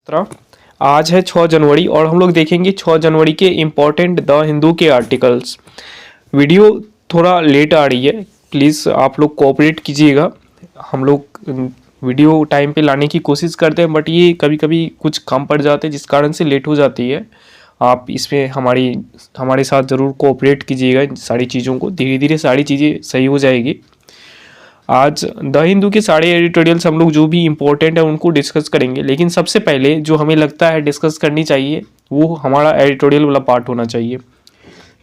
17। आज है 6 जनवरी और हम लोग देखेंगे 6 जनवरी के इम्पोर्टेंट द हिंदू के आर्टिकल्स। वीडियो थोड़ा लेट आ रही है, प्लीज़ आप लोग कोऑपरेट कीजिएगा। हम लोग वीडियो टाइम पे लाने की कोशिश करते हैं, बट ये कभी कभी कुछ काम पड़ जाते हैं जिस कारण से लेट हो जाती है। आप इसमें हमारे साथ ज़रूर कोऑपरेट कीजिएगा। इन सारी चीज़ों को धीरे धीरे सारी चीज़ें सही हो जाएगी। आज द हिंदू के सारे एडिटोरियल्स हम लोग जो भी इम्पोर्टेंट है उनको डिस्कस करेंगे, लेकिन सबसे पहले जो हमें लगता है डिस्कस करनी चाहिए वो हमारा एडिटोरियल वाला पार्ट होना चाहिए।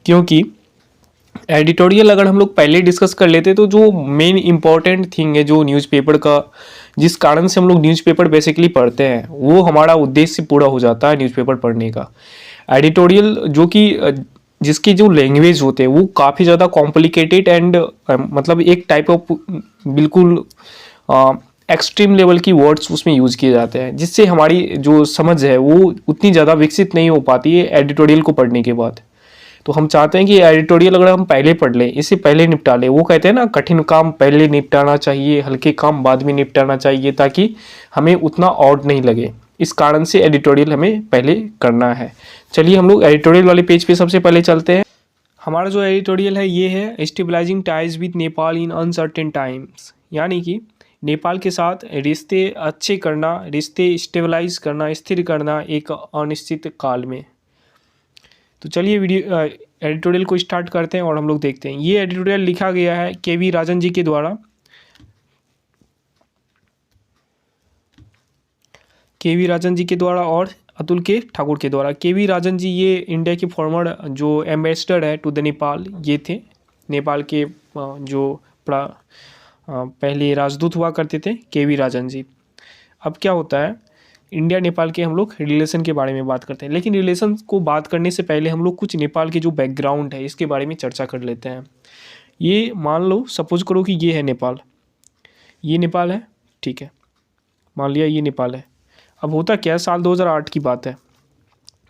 क्योंकि एडिटोरियल अगर हम लोग पहले डिस्कस कर लेते तो जो मेन इंपॉर्टेंट थिंग है, जो न्यूज़पेपर का, जिस कारण से हम लोग न्यूज़पेपर बेसिकली पढ़ते हैं, वो हमारा उद्देश्य पूरा हो जाता है न्यूज़पेपर पढ़ने का। एडिटोरियल जो कि जिसकी जो लैंग्वेज होते हैं वो काफ़ी ज़्यादा कॉम्प्लिकेटेड एंड मतलब एक टाइप ऑफ बिल्कुल एक्सट्रीम लेवल की वर्ड्स उसमें यूज़ किए जाते हैं, जिससे हमारी जो समझ है वो उतनी ज़्यादा विकसित नहीं हो पाती है एडिटोरियल को पढ़ने के बाद। तो हम चाहते हैं कि एडिटोरियल अगर हम पहले पढ़ लें, इसे पहले निपटा लें। वो कहते हैं ना, कठिन काम पहले निपटाना चाहिए, हल्के काम बाद में निपटाना चाहिए, ताकि हमें उतना ऑड नहीं लगे। इस कारण से एडिटोरियल हमें पहले करना है। चलिए हम लोग एडिटोरियल वाले पेज पे सबसे पहले चलते हैं। हमारा जो एडिटोरियल है ये है stabilising ties with Nepal in uncertain times, यानी कि नेपाल के साथ रिश्ते अच्छे करना, रिश्ते स्टेबलाइज करना, स्थिर करना एक अनिश्चित काल में। तो चलिए वीडियो एडिटोरियल को स्टार्ट करते हैं और हम लोग देखते हैं। ये एडिटोरियल लिखा गया है के.वी. राजन जी के द्वारा। के.वी. राजन जी के द्वारा और अतुल के ठाकुर के द्वारा। के.वी. राजन जी ये इंडिया के फॉर्मर जो एम्बेसडर है टू द नेपाल, ये थे। नेपाल के जो पहले राजदूत हुआ करते थे के.वी. राजन जी। अब क्या होता है, इंडिया नेपाल के हम लोग रिलेशन के बारे में बात करते हैं, लेकिन रिलेशन को बात करने से पहले हम लोग कुछ नेपाल के जो बैकग्राउंड है इसके बारे में चर्चा कर लेते हैं। ये मान लो, सपोज करो कि ये है नेपाल, ये नेपाल है, ठीक है, मान लिया ये नेपाल है। अब होता क्या है, साल 2008 की बात है।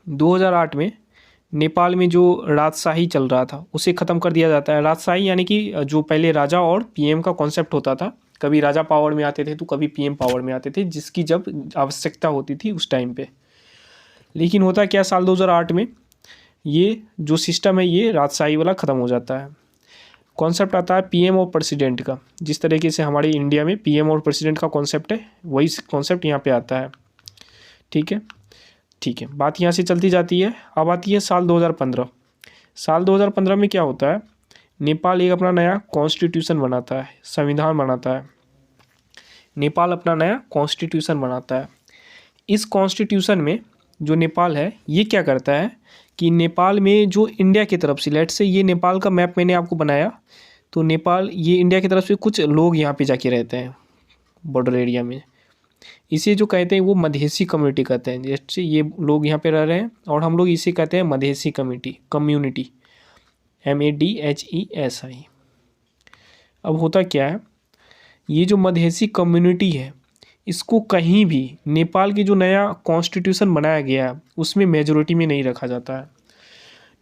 2008 में नेपाल में जो राजशाही चल रहा था उसे ख़त्म कर दिया जाता है। राजशाही यानी कि जो पहले राजा और पीएम का कॉन्सेप्ट होता था, कभी राजा पावर में आते थे तो कभी पीएम पावर में आते थे, जिसकी जब आवश्यकता होती थी उस टाइम पे। लेकिन होता क्या, साल 2008 में ये जो सिस्टम है ये राजशाही वाला ख़त्म हो जाता है। कॉन्सेप्ट आता है पीएम और प्रेसिडेंट का। जिस तरीके से हमारे इंडिया में पीएम और प्रेसिडेंट का कॉन्सेप्ट है, वही कॉन्सेप्ट यहाँ पे आता है। ठीक है, ठीक है, बात यहाँ से चलती जाती है। अब आती है साल 2015। साल 2015 में क्या होता है, नेपाल एक अपना नया कॉन्स्टिट्यूशन बनाता है, संविधान बनाता है। नेपाल अपना नया कॉन्स्टिट्यूशन बनाता है। इस कॉन्स्टिट्यूशन में जो नेपाल है ये क्या करता है कि नेपाल में जो इंडिया की तरफ से, लेट से ये नेपाल का मैप मैंने आपको बनाया, तो नेपाल ये इंडिया की तरफ से कुछ लोग यहाँ पे जाके रहते हैं बॉर्डर एरिया में। इसे जो कहते हैं वो मधेसी कम्युनिटी कहते हैं। जैसे ये लोग यहाँ पे रह रहे हैं और हम लोग इसे कहते हैं मधेसी कम्युनिटी, MADHESI। अब होता क्या है, ये जो मधेसी कम्युनिटी है इसको कहीं भी नेपाल के जो नया कॉन्स्टिट्यूशन बनाया गया है उसमें मेजोरिटी में नहीं रखा जाता है।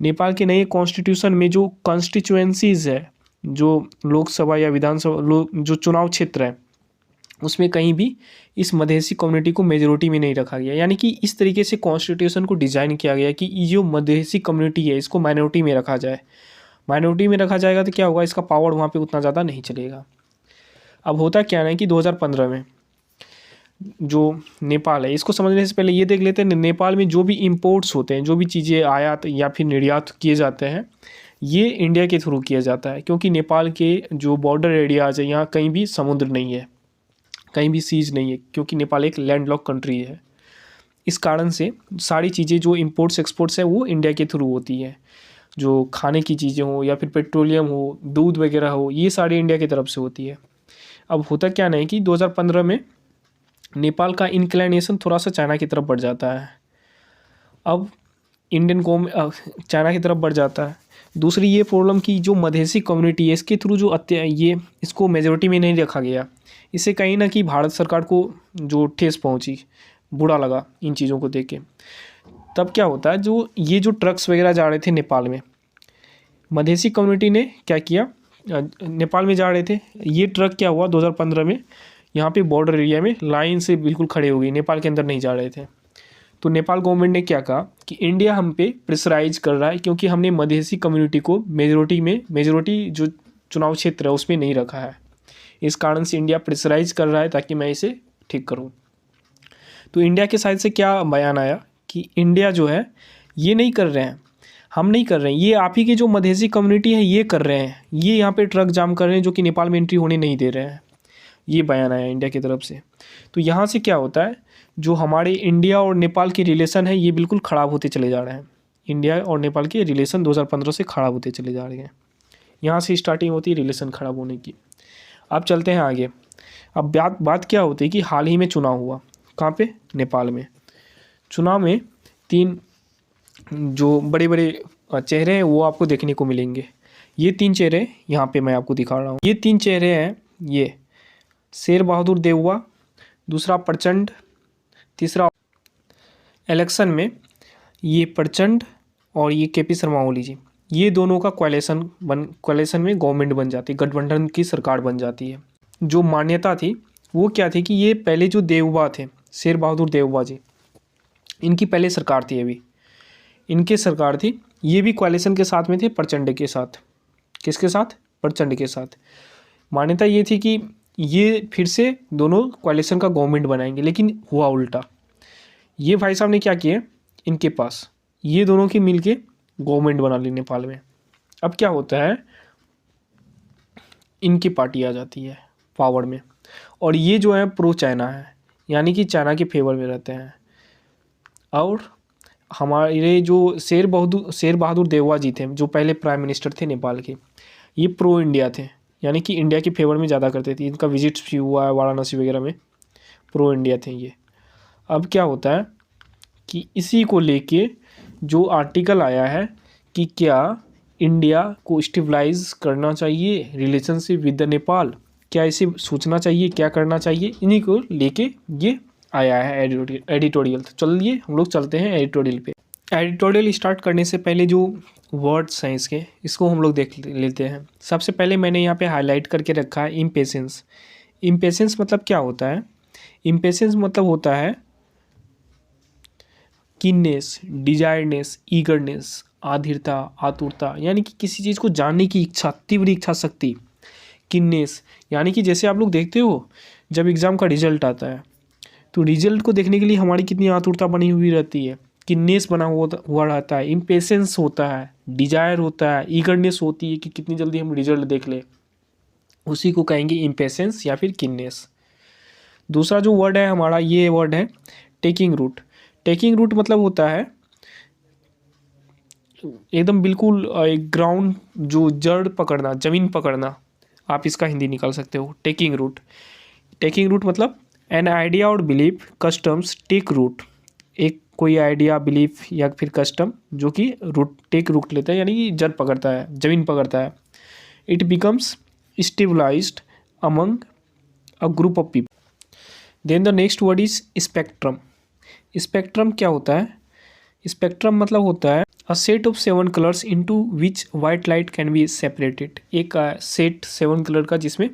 नेपाल के नए कॉन्स्टिट्यूशन में जो कॉन्स्टिट्यूएंसीज है, जो लोकसभा या विधानसभा जो चुनाव क्षेत्र है, उसमें कहीं भी इस मधेसी कम्युनिटी को मेजोरिटी में नहीं रखा गया। यानी कि इस तरीके से कॉन्स्टिट्यूशन को डिज़ाइन किया गया कि ये जो मधेसी कम्युनिटी है इसको माइनॉरिटी में रखा जाए। माइनॉरिटी में रखा जाएगा तो क्या होगा, इसका पावर वहाँ पे उतना ज़्यादा नहीं चलेगा। अब होता क्या है कि 2015 में जो नेपाल है, इसको समझने से पहले ये देख लेते हैं नेपाल में जो भी इम्पोर्ट्स होते हैं, जो भी चीज़ें आयात या फिर निर्यात किए जाते हैं, ये इंडिया के थ्रू किया जाता है। क्योंकि नेपाल के जो बॉर्डर एरियाज है यहाँ कहीं भी समुद्र नहीं है, कहीं भी सीज नहीं है, क्योंकि नेपाल एक लैंडलॉक कंट्री है। इस कारण से सारी चीज़ें जो इम्पोर्ट्स एक्सपोर्ट्स है वो इंडिया के थ्रू होती है। जो खाने की चीज़ें हो या फिर पेट्रोलियम हो, दूध वगैरह हो, ये सारी इंडिया की तरफ से होती है। अब होता क्या नहीं कि 2015 में नेपाल का इंक्लिनेशन थोड़ा सा चाइना की तरफ बढ़ जाता है। अब चाइना की तरफ बढ़ जाता है। दूसरी ये प्रॉब्लम कि जो मधेसी कम्युनिटी है इसके थ्रू जो ये इसको मेजोरिटी में नहीं रखा गया, इससे कहीं ना कहीं भारत सरकार को जो ठेस पहुंची, बुरा लगा इन चीज़ों को देख के। तब क्या होता है, जो ट्रक्स वगैरह जा रहे थे नेपाल में, मधेसी कम्युनिटी ने क्या किया, नेपाल में जा रहे थे, ये ट्रक क्या हुआ 2015 में यहाँ पे बॉर्डर एरिया में लाइन से बिल्कुल खड़े हो गए, नेपाल के अंदर नहीं जा रहे थे। तो नेपाल गवर्नमेंट ने क्या कहा कि इंडिया हम पे प्रेशराइज कर रहा है क्योंकि हमने मधेसी कम्युनिटी को मेजोरिटी जो चुनाव क्षेत्र है उसमें नहीं रखा है, इस कारण से इंडिया प्रेशराइज कर रहा है ताकि मैं इसे ठीक करूं। तो इंडिया के साइड से क्या बयान आया कि इंडिया जो है ये नहीं कर रहे हैं, हम नहीं कर रहे हैं, ये आप ही की जो मधेसी कम्युनिटी है ये कर रहे हैं, ये यहाँ पे ट्रक जाम कर रहे हैं जो कि नेपाल में एंट्री होने नहीं दे रहे हैं। ये बयान आया इंडिया की तरफ से। तो यहाँ से क्या होता है, जो हमारे इंडिया और नेपाल के रिलेशन है ये बिल्कुल ख़राब होते चले जा रहे हैं। इंडिया और नेपाल के रिलेशन 2015 से ख़राब होते चले जा रहे हैं। यहाँ से स्टार्टिंग होती है रिलेशन ख़राब होने की। अब चलते हैं आगे। अब बात क्या होती है कि हाल ही में चुनाव हुआ, कहाँ पे, नेपाल में। चुनाव में 3 जो बड़े बड़े चेहरे हैं वो आपको देखने को मिलेंगे। ये 3 चेहरे यहाँ पे मैं आपको दिखा रहा हूँ। ये 3 चेहरे हैं, ये शेर बहादुर देउवा, दूसरा प्रचंड, तीसरा इलेक्शन में ये प्रचंड और ये केपी शर्मा ओली जी, ये दोनों का क्वालिशन में गवर्नमेंट बन जाती है, गठबंधन की सरकार बन जाती है। जो मान्यता थी वो क्या थी कि ये पहले जो देउवा थे, शेर बहादुर देउवा जी, इनकी पहले सरकार थी, अभी इनकी सरकार थी, ये भी क्वालिशन के साथ में थे प्रचंड के साथ। किसके साथ? प्रचंड के साथ। मान्यता ये थी कि ये फिर से दोनों क्वालिशन का गवर्नमेंट बनाएंगे, लेकिन हुआ उल्टा। ये भाई साहब ने क्या किया, इनके पास ये दोनों की मिलके गवर्नमेंट बना ली नेपाल में। अब क्या होता है, इनकी पार्टी आ जाती है पावर में, और ये जो है प्रो चाइना है, यानी कि चाइना के फेवर में रहते हैं। और हमारे जो शेर बहादुर देउवा जी थे, जो पहले प्राइम मिनिस्टर थे नेपाल के, ये प्रो इंडिया थे, यानी कि इंडिया के फेवर में ज़्यादा करते थे। इनका विजिट भी हुआ है वाराणसी वगैरह में, प्रो इंडिया थे ये। अब क्या होता है कि इसी को लेके जो आर्टिकल आया है कि क्या इंडिया को स्टेबलाइज करना चाहिए रिलेशनशिप विद द नेपाल, क्या इसे सोचना चाहिए, क्या करना चाहिए, इन्हीं को लेके ये आया है एडिटोरियल। तो चलिए हम लोग चलते हैं एडिटोरियल पे। एडिटोरियल स्टार्ट करने से पहले जो वर्ड्स हैं इसको हम लोग देख लेते हैं। सबसे पहले मैंने यहाँ पे हाईलाइट करके रखा है इम्पेशेंस। इम्पेशेंस मतलब क्या होता है? इम्पेशेंस मतलब होता है कीननेस, डिजायरनेस, ईगरनेस, आधीरता, आतुरता, यानी कि किसी चीज़ को जानने की इच्छा, तीव्र इच्छा शक्ति। कीननेस यानी कि जैसे आप लोग देखते हो जब एग्ज़ाम का रिजल्ट आता है तो रिजल्ट को देखने के लिए हमारी कितनी आतुरता बनी हुई रहती है, कीननेस बना हुआ रहता है, इम्पेशेंस होता है, डिजायर होता है, ईगरनेस होती है कि कितनी जल्दी हम रिजल्ट देख लें, उसी को कहेंगे इम्पेशेंस या फिर कीननेस। दूसरा जो वर्ड है हमारा, ये वर्ड है टेकिंग रूट। टेकिंग रूट मतलब होता है एकदम बिल्कुल एक ग्राउंड, जो जड़ पकड़ना, ज़मीन पकड़ना, आप इसका हिंदी निकाल सकते हो टेकिंग रूट। टेकिंग रूट मतलब एन आइडिया और बिलीफ कस्टम्स टेक रूट, एक कोई आइडिया, बिलीफ या फिर कस्टम जो कि टेक रूट लेता है, यानी कि जड़ पकड़ता है, ज़मीन पकड़ता है। It becomes stabilised among a group of people. Then the next word is spectrum. Spectrum क्या होता है? स्पेक्ट्रम मतलब होता है a set of 7 colours into which white light can be separated. एक सेट 7 कलर का जिसमें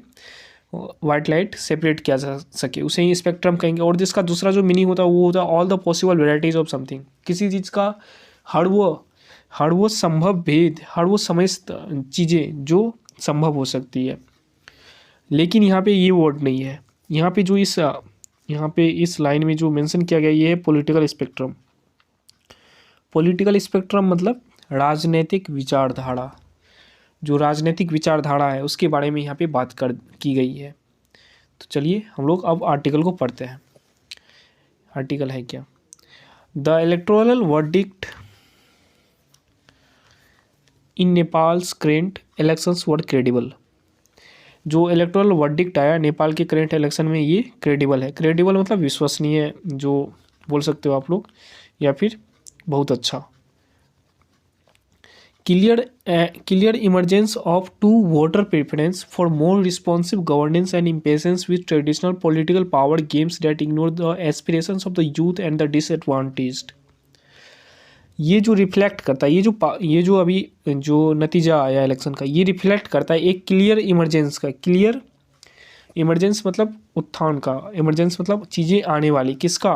वाइट लाइट सेपरेट किया जा सके, उसे ही स्पेक्ट्रम कहेंगे। और जिसका दूसरा जो मीनिंग होता है वो होता है all the possible varieties of something, किसी चीज़ का हर वो संभव भेद, हर वो समस्त चीज़ें जो संभव हो सकती है। लेकिन यहाँ पे ये वर्ड नहीं है, यहाँ पे इस लाइन में जो मेंशन किया गया ये है पॉलिटिकल स्पेक्ट्रम। पॉलिटिकल स्पेक्ट्रम मतलब राजनीतिक विचारधारा, जो राजनीतिक विचारधारा है उसके बारे में यहाँ पे बात की गई है। तो चलिए हम लोग अब आर्टिकल को पढ़ते हैं। आर्टिकल है क्या? The electoral verdict in Nepals current elections were credible. जो इलेक्टोरल वर्डिक्ट आया नेपाल के करेंट इलेक्शन में ये क्रेडिबल है। क्रेडिबल मतलब विश्वसनीय, जो बोल सकते हो आप लोग, या फिर बहुत अच्छा। clear emergence of two voter preference for more responsive governance and impatience with traditional political power games that ignore the aspirations of the youth and the disadvantaged। ये जो रिफ्लेक्ट करता है, ये जो अभी जो नतीजा आया इलेक्शन का, ये रिफ्लेक्ट करता है एक क्लियर इमरजेंस का। क्लियर इमरजेंस मतलब उत्थान का, इमरजेंस मतलब चीज़ें आने वाली, किसका,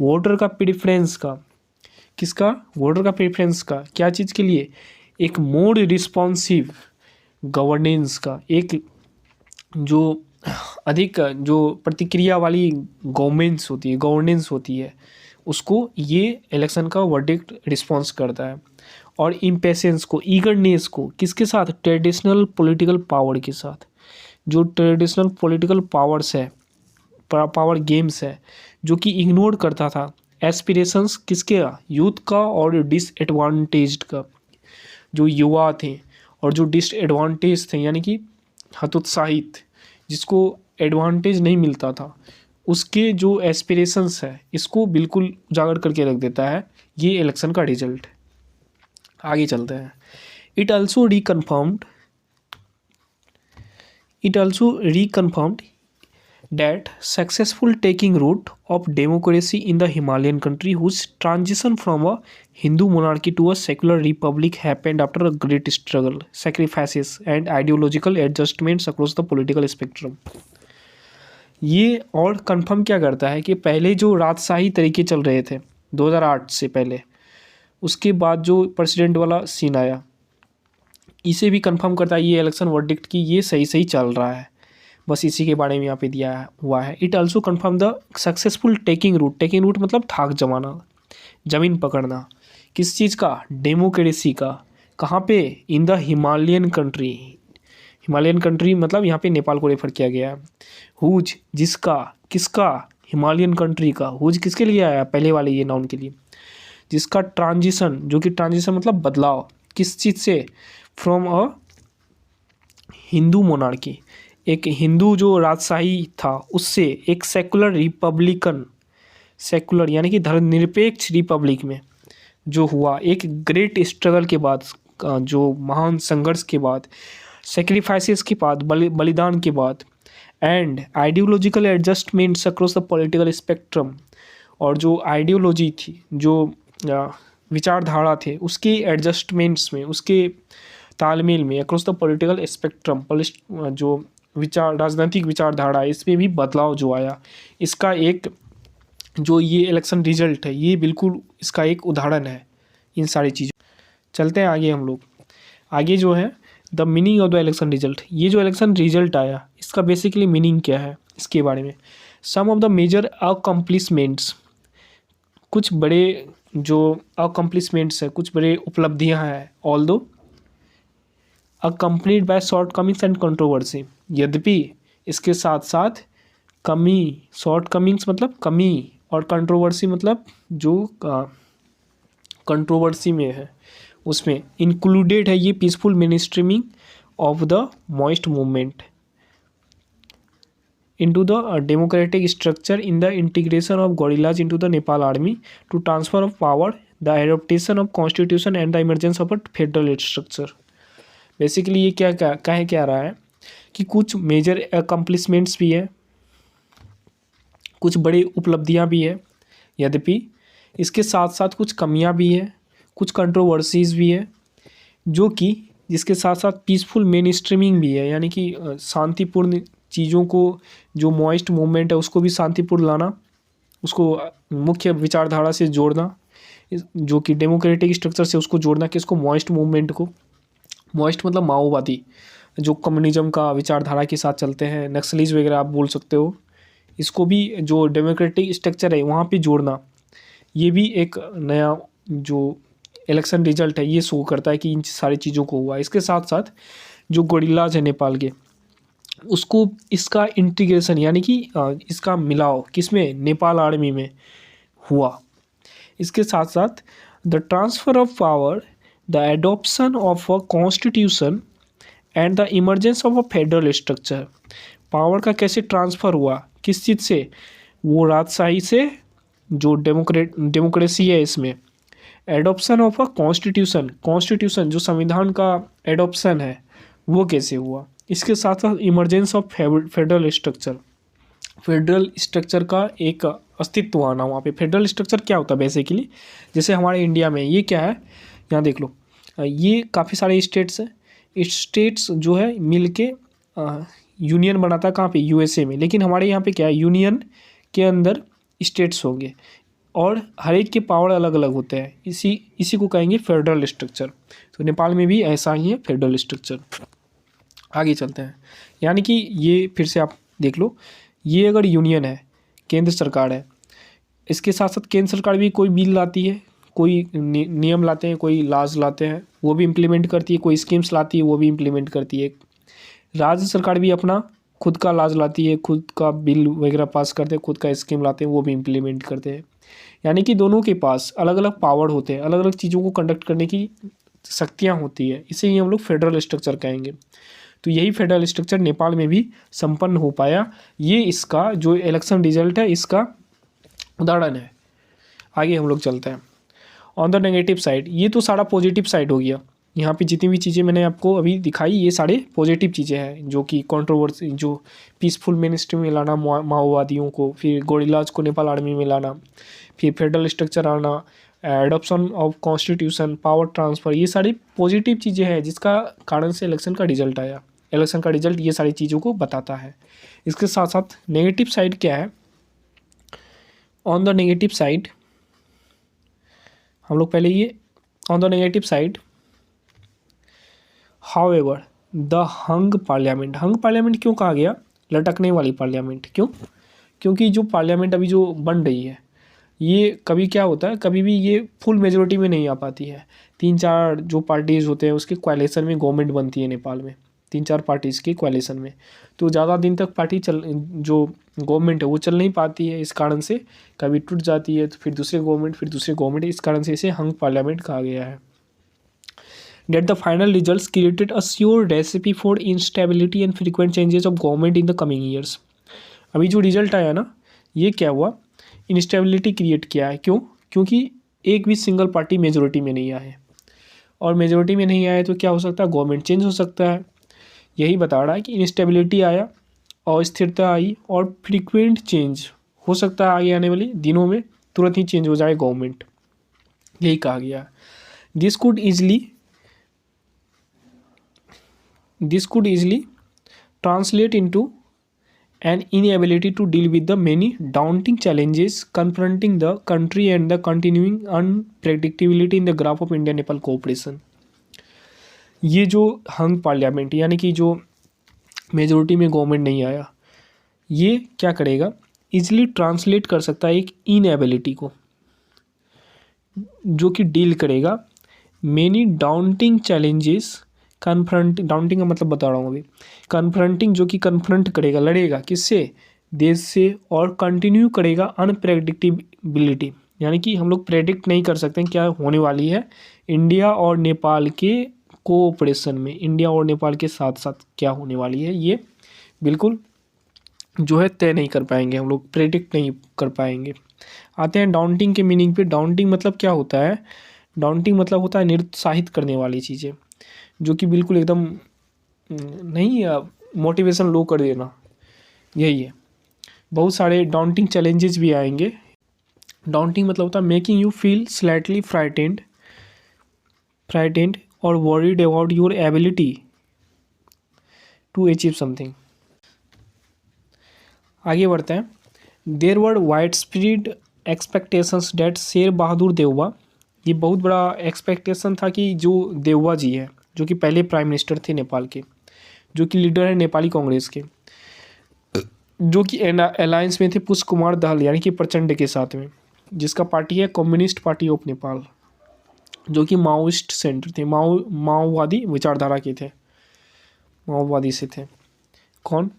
वोटर का प्रेफरेंस का, किसका, वोटर का प्रेफरेंस का, क्या चीज़ के लिए, एक मोर रिस्पॉन्सिव गवर्नेंस का, एक जो अधिक जो प्रतिक्रिया वाली गवर्नेंस होती है, गवर्नेंस होती है, उसको ये इलेक्शन का वर्डिक्ट रिस्पॉन्स करता है। और इम्पेशेंस को, ईगरनेस को, किसके साथ, ट्रेडिशनल पॉलिटिकल पावर के साथ, जो ट्रेडिशनल पॉलिटिकल पावर्स है, पावर गेम्स है, जो कि इग्नोर करता था एस्पिरेशंस किसके, यूथ का और डिसएडवांटेज्ड का, जो युवा थे और जो डिसएडवांटेज थे, यानी कि हतोत्साहित, जिसको एडवांटेज नहीं मिलता था, उसके जो एस्पिरेशंस है, इसको बिल्कुल उजागर करके रख देता है ये इलेक्शन का रिजल्ट। आगे चलते हैं। It also reconfirmed that successful taking root of democracy in the Himalayan country whose transition from a Hindu monarchy to a secular republic happened after a great struggle, sacrifices and ideological adjustments across the political spectrum। ये और confirm क्या करता है कि पहले जो राजशाही तरीके चल रहे थे 2008 से पहले, उसके बाद जो प्रेसिडेंट वाला सीन आया, इसे भी कंफर्म करता है ये इलेक्शन वर्डिक्ट की ये सही सही चल रहा है। बस इसी के बारे में यहाँ पे दिया हुआ है। It also confirm the successful taking root मतलब थाक जमाना, ज़मीन पकड़ना, किस चीज़ का, डेमोक्रेसी का, कहाँ पे, in the Himalayan country, Himalayan country मतलब यहाँ पे नेपाल को रेफर किया गया है। हुज जिसका, किसका, हिमालयन कंट्री का, हुज किसके लिए आया, पहले वाले ये नाउन के लिए, जिसका ट्रांजिशन, जो कि ट्रांजिशन मतलब बदलाव, किस चीज़ से, फ्रॉम अ हिंदू मोनार्की, एक हिंदू जो राजशाही था उससे एक सेकुलर रिपब्लिकन, सेकुलर यानी कि धर्मनिरपेक्ष रिपब्लिक में जो हुआ, एक ग्रेट स्ट्रगल के बाद, जो महान संघर्ष के बाद, सेक्रीफाइसेस के बाद, बलिदान के बाद, and ideological adjustments across the political spectrum, और जो आइडियोलॉजी थी, जो विचारधारा थे, उसके एडजस्टमेंट्स में, उसके तालमेल में, अक्रॉस द पॉलिटिकल स्पेक्ट्रम, जो विचार, राजनीतिक विचारधारा, इसमें भी बदलाव जो आया, इसका एक जो ये इलेक्शन रिजल्ट है, ये बिल्कुल इसका एक उदाहरण है इन सारी चीज़ों। चलते हैं आगे हम लोग। आगे जो है the meaning of the election result, ये जो इलेक्शन रिजल्ट आया इसका बेसिकली मीनिंग क्या है, इसके बारे में। Some of the major accomplishments, कुछ बड़े जो अकम्प्लिशमेंट्स है, कुछ बड़े उपलब्धियां हैं, although accompanied by shortcomings and controversy, यद्यपि इसके साथ साथ कमी, शॉर्ट कमिंग्स मतलब कमी, और कंट्रोवर्सी मतलब जो कंट्रोवर्सी में है उसमें इंक्लूडेड है ये peaceful mainstreaming of the Maoist movement into the democratic structure in the integration of guerrillas into the Nepal army to transfer of power, the adaptation of constitution and the emergence of a federal structure। Basically ये क्या क्या रहा है कि कुछ major accomplishments भी है, कुछ बड़ी उपलब्धियां भी है, यद्यपि इसके साथ साथ कुछ कमियां भी है, कुछ कंट्रोवर्सीज भी है, जो कि जिसके साथ साथ पीसफुल मेन स्ट्रीमिंग भी है, यानी कि शांतिपूर्ण चीज़ों को, जो मॉइस्ट मूवमेंट है उसको भी शांतिपूर्ण लाना, उसको मुख्य विचारधारा से जोड़ना, जो कि डेमोक्रेटिक स्ट्रक्चर से उसको जोड़ना, कि इसको मॉइस्ट मूवमेंट को, मॉइस्ट मतलब माओवादी, जो कम्युनिज्म का विचारधारा के साथ चलते हैं, नक्सलीज वगैरह आप बोल सकते हो, इसको भी जो डेमोक्रेटिक स्ट्रक्चर है वहाँ पे जोड़ना। ये भी एक नया जो इलेक्शन रिजल्ट है ये शो करता है कि इन सारी चीज़ों को हुआ। इसके साथ साथ जो गोरिल्लाज है नेपाल के, उसको इसका इंटीग्रेशन यानी कि इसका मिलाव किसमें, नेपाल आर्मी में हुआ। इसके साथ साथ the transfer of power, the adoption of a constitution and the emergence of a federal structure. Power का कैसे ट्रांसफ़र हुआ, किस चीज़ से, वो राजशाही से जो डेमोक्रेसी है इसमें, एडॉप्शन ऑफ अ कॉन्स्टिट्यूशन जो संविधान का एडॉप्शन है वो कैसे हुआ। इसके साथ साथ इमरजेंस ऑफ फेडरल स्ट्रक्चर का एक अस्तित्व आना वहाँ पे। फेडरल स्ट्रक्चर क्या होता है बेसिकली, जैसे हमारे इंडिया में ये क्या है, यहाँ देख लो, ये काफ़ी सारे स्टेट्स हैं, स्टेट्स जो है मिल के यूनियन बना था कहाँ पे, यूएसए में, लेकिन हमारे यहाँ पे क्या है, यूनियन के अंदर स्टेट्स होंगे और हर एक के पावर अलग अलग होते हैं, इसी को कहेंगे फेडरल स्ट्रक्चर। तो नेपाल में भी ऐसा ही है फेडरल स्ट्रक्चर। आगे चलते हैं, यानी कि ये फिर से आप देख लो, ये अगर यूनियन है, केंद्र सरकार है, इसके साथ साथ केंद्र सरकार भी कोई बिल लाती है, कोई नियम लाते हैं, कोई लॉज लाते हैं, वो भी इम्प्लीमेंट करती है, कोई स्कीम्स लाती है, वो भी इम्प्लीमेंट करती है। राज्य सरकार भी अपना खुद का लॉज लाती है, खुद का बिल वगैरह पास करते हैं, खुद का स्कीम लाते हैं, वो भी इम्प्लीमेंट करते हैं। यानी कि दोनों के पास अलग अलग पावर होते हैं, अलग अलग चीज़ों को कंडक्ट करने की शक्तियाँ होती है, इसे ही हम लोग फेडरल स्ट्रक्चर कहेंगे। तो यही फेडरल स्ट्रक्चर नेपाल में भी संपन्न हो पाया। ये इसका जो इलेक्शन रिजल्ट है इसका उदाहरण है। आगे हम लोग चलते हैं। ऑन द नेगेटिव साइड, ये तो सारा पॉजिटिव साइड हो गया। यहाँ पे जितनी भी चीज़ें मैंने आपको अभी दिखाई ये सारे पॉजिटिव चीज़ें हैं, जो कि कंट्रोवर्सी, जो पीसफुल मिनिस्ट्री में लाना माओवादियों को, फिर गोरिल्लाज को नेपाल आर्मी में लाना, फिर फेडरल स्ट्रक्चर आना, adoption of constitution, power transfer, ये सारी पॉजिटिव चीज़ें हैं जिसका कारण से इलेक्शन का रिजल्ट आया। इलेक्शन का रिजल्ट ये सारी चीज़ों को बताता है। इसके साथ साथ नेगेटिव साइड क्या है, ऑन द नेगेटिव साइड हम लोग पहले ये on the negative side, however the hung parliament क्यों कहा गया, लटकने वाली पार्लियामेंट, क्यों? क्योंकि जो पार्लियामेंट अभी जो बन रही है ये कभी क्या होता है, कभी भी ये फुल मेजोरिटी में नहीं आ पाती है। 3-4 जो पार्टीज़ होते हैं उसके कोalition में गवर्नमेंट बनती है नेपाल में, 3-4 पार्टीज़ के कोalition में, तो ज़्यादा दिन तक जो गवर्नमेंट है वो चल नहीं पाती है। इस कारण से कभी टूट जाती है, तो फिर दूसरे गवर्नमेंट, इस कारण से इसे हंग पार्लियामेंट कहा गया है। That the final results created a sure recipe for instability and frequent changes of government in the coming years। अभी जो रिजल्ट आया ना, ये क्या हुआ, इंस्टेबिलिटी क्रिएट किया है। क्यों? क्योंकि एक भी सिंगल पार्टी मेजोरिटी में नहीं आए, और मेजोरिटी में नहीं आए तो क्या हो सकता है, गवर्नमेंट चेंज हो सकता है। यही बता रहा है कि इंस्टेबिलिटी आया, अस्थिरता आई, और फ्रीक्वेंट चेंज हो सकता है आगे आने वाले दिनों में तुरंत ही चेंज हो जाए गवर्नमेंट, यही कहा गया। This could easily translate into an inability to deal with the many daunting challenges confronting the country and the continuing unpredictability in the graph of India-Nepal cooperation। ये जो हंग पार्लियामेंट यानी कि जो मेजोरिटी में गवर्नमेंट नहीं आया, ये क्या करेगा, इजीली ट्रांसलेट कर सकता है एक इनएबिलिटी को, जो कि डील करेगा मेनी डाउंटिंग चैलेंजेस। डाउंटिंग का मतलब बता रहा हूँ अभी, कन्फ्रंटिंग जो कि कन्फ्रंट करेगा, लड़ेगा किससे, देश से, और कंटिन्यू करेगा अनप्रेडिक्टेबिलिटी, यानी कि हम लोग प्रेडिक्ट नहीं कर सकते क्या होने वाली है इंडिया और नेपाल के कोऑपरेशन में, इंडिया और नेपाल के साथ साथ क्या होने वाली है ये बिल्कुल जो है तय नहीं कर पाएंगे, हम लोग प्रेडिक्ट नहीं कर पाएंगे। आते हैं डाउंटिंग के मीनिंग पे। डाउंटिंग मतलब क्या होता है, डाउंटिंग मतलब होता है निरुत्साहित करने वाली चीज़ें, जो कि बिल्कुल एकदम नहीं, मोटिवेशन लो कर देना, यही है। बहुत सारे डाउंटिंग चैलेंजेस भी आएंगे। डाउंटिंग मतलब होता है making you feel slightly frightened और worried about your ability to achieve something. आगे बढ़ते हैं। There were wide spread expectations that Sher Bahadur देववा, ये बहुत बड़ा एक्सपेक्टेशन था कि जो देववा जी है, जो कि पहले प्राइम मिनिस्टर थे नेपाल के, जो कि लीडर है नेपाली कांग्रेस के, जो कि अलायंस में थे पुष्प कुमार दहल यानी कि प्रचंड के साथ में, जिसका पार्टी है कम्युनिस्ट पार्टी ऑफ नेपाल, जो कि माओइस्ट सेंटर थे, माओवादी विचारधारा के थे, माओवादी से थे। कौन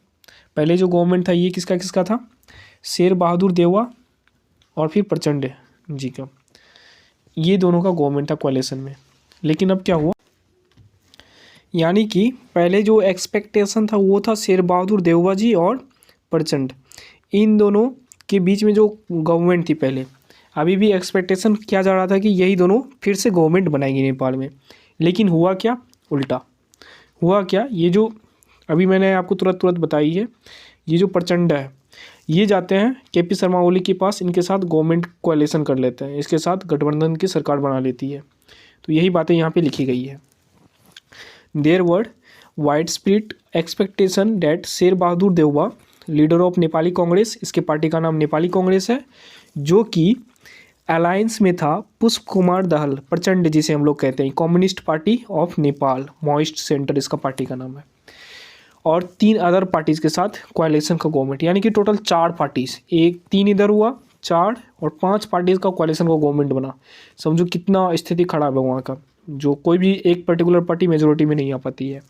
पहले जो गवर्नमेंट था ये किसका था, शेर बहादुर देववा और फिर प्रचंड जी का, ये दोनों का गवर्नमेंट था कोalition में। लेकिन अब क्या हुआ, यानी कि पहले जो एक्सपेक्टेशन था वो था शेर बहादुर देववा जी और प्रचंड, इन दोनों के बीच में जो गवर्नमेंट थी पहले, अभी भी एक्सपेक्टेशन किया जा रहा था कि यही दोनों फिर से गवर्नमेंट बनाएंगे नेपाल में। लेकिन हुआ क्या, उल्टा हुआ क्या, ये जो अभी मैंने आपको तुरंत बताई है, ये जो प्रचंड है ये जाते हैं केपी शर्मा ओली के पास, इनके साथ गवर्नमेंट कोalition कर लेते हैं, इसके साथ गठबंधन की सरकार बना लेती है। तो यही बातें यहाँ पे लिखी गई है। There word wide spirit expectation that Sher Bahadur Deuba leader of Nepali Congress, इसके पार्टी का नाम नेपाली कांग्रेस है, जो कि अलायंस में था पुष्प कुमार दहल प्रचंड, जिसे हम लोग कहते हैं communist party of Nepal, Maoist centre इसका पार्टी का नाम है, और 3 अदर पार्टीज के साथ कोalition का गवर्नमेंट, यानी कि टोटल 4 पार्टीज, 3 इधर हुआ, 4 और 5 पार्टीज का कोalition का गवर्नमेंट बना। समझो कितना स्थिति खराब है वहाँ का, जो कोई भी एक पर्टिकुलर पार्टी मेजोरिटी में नहीं आ पाती है।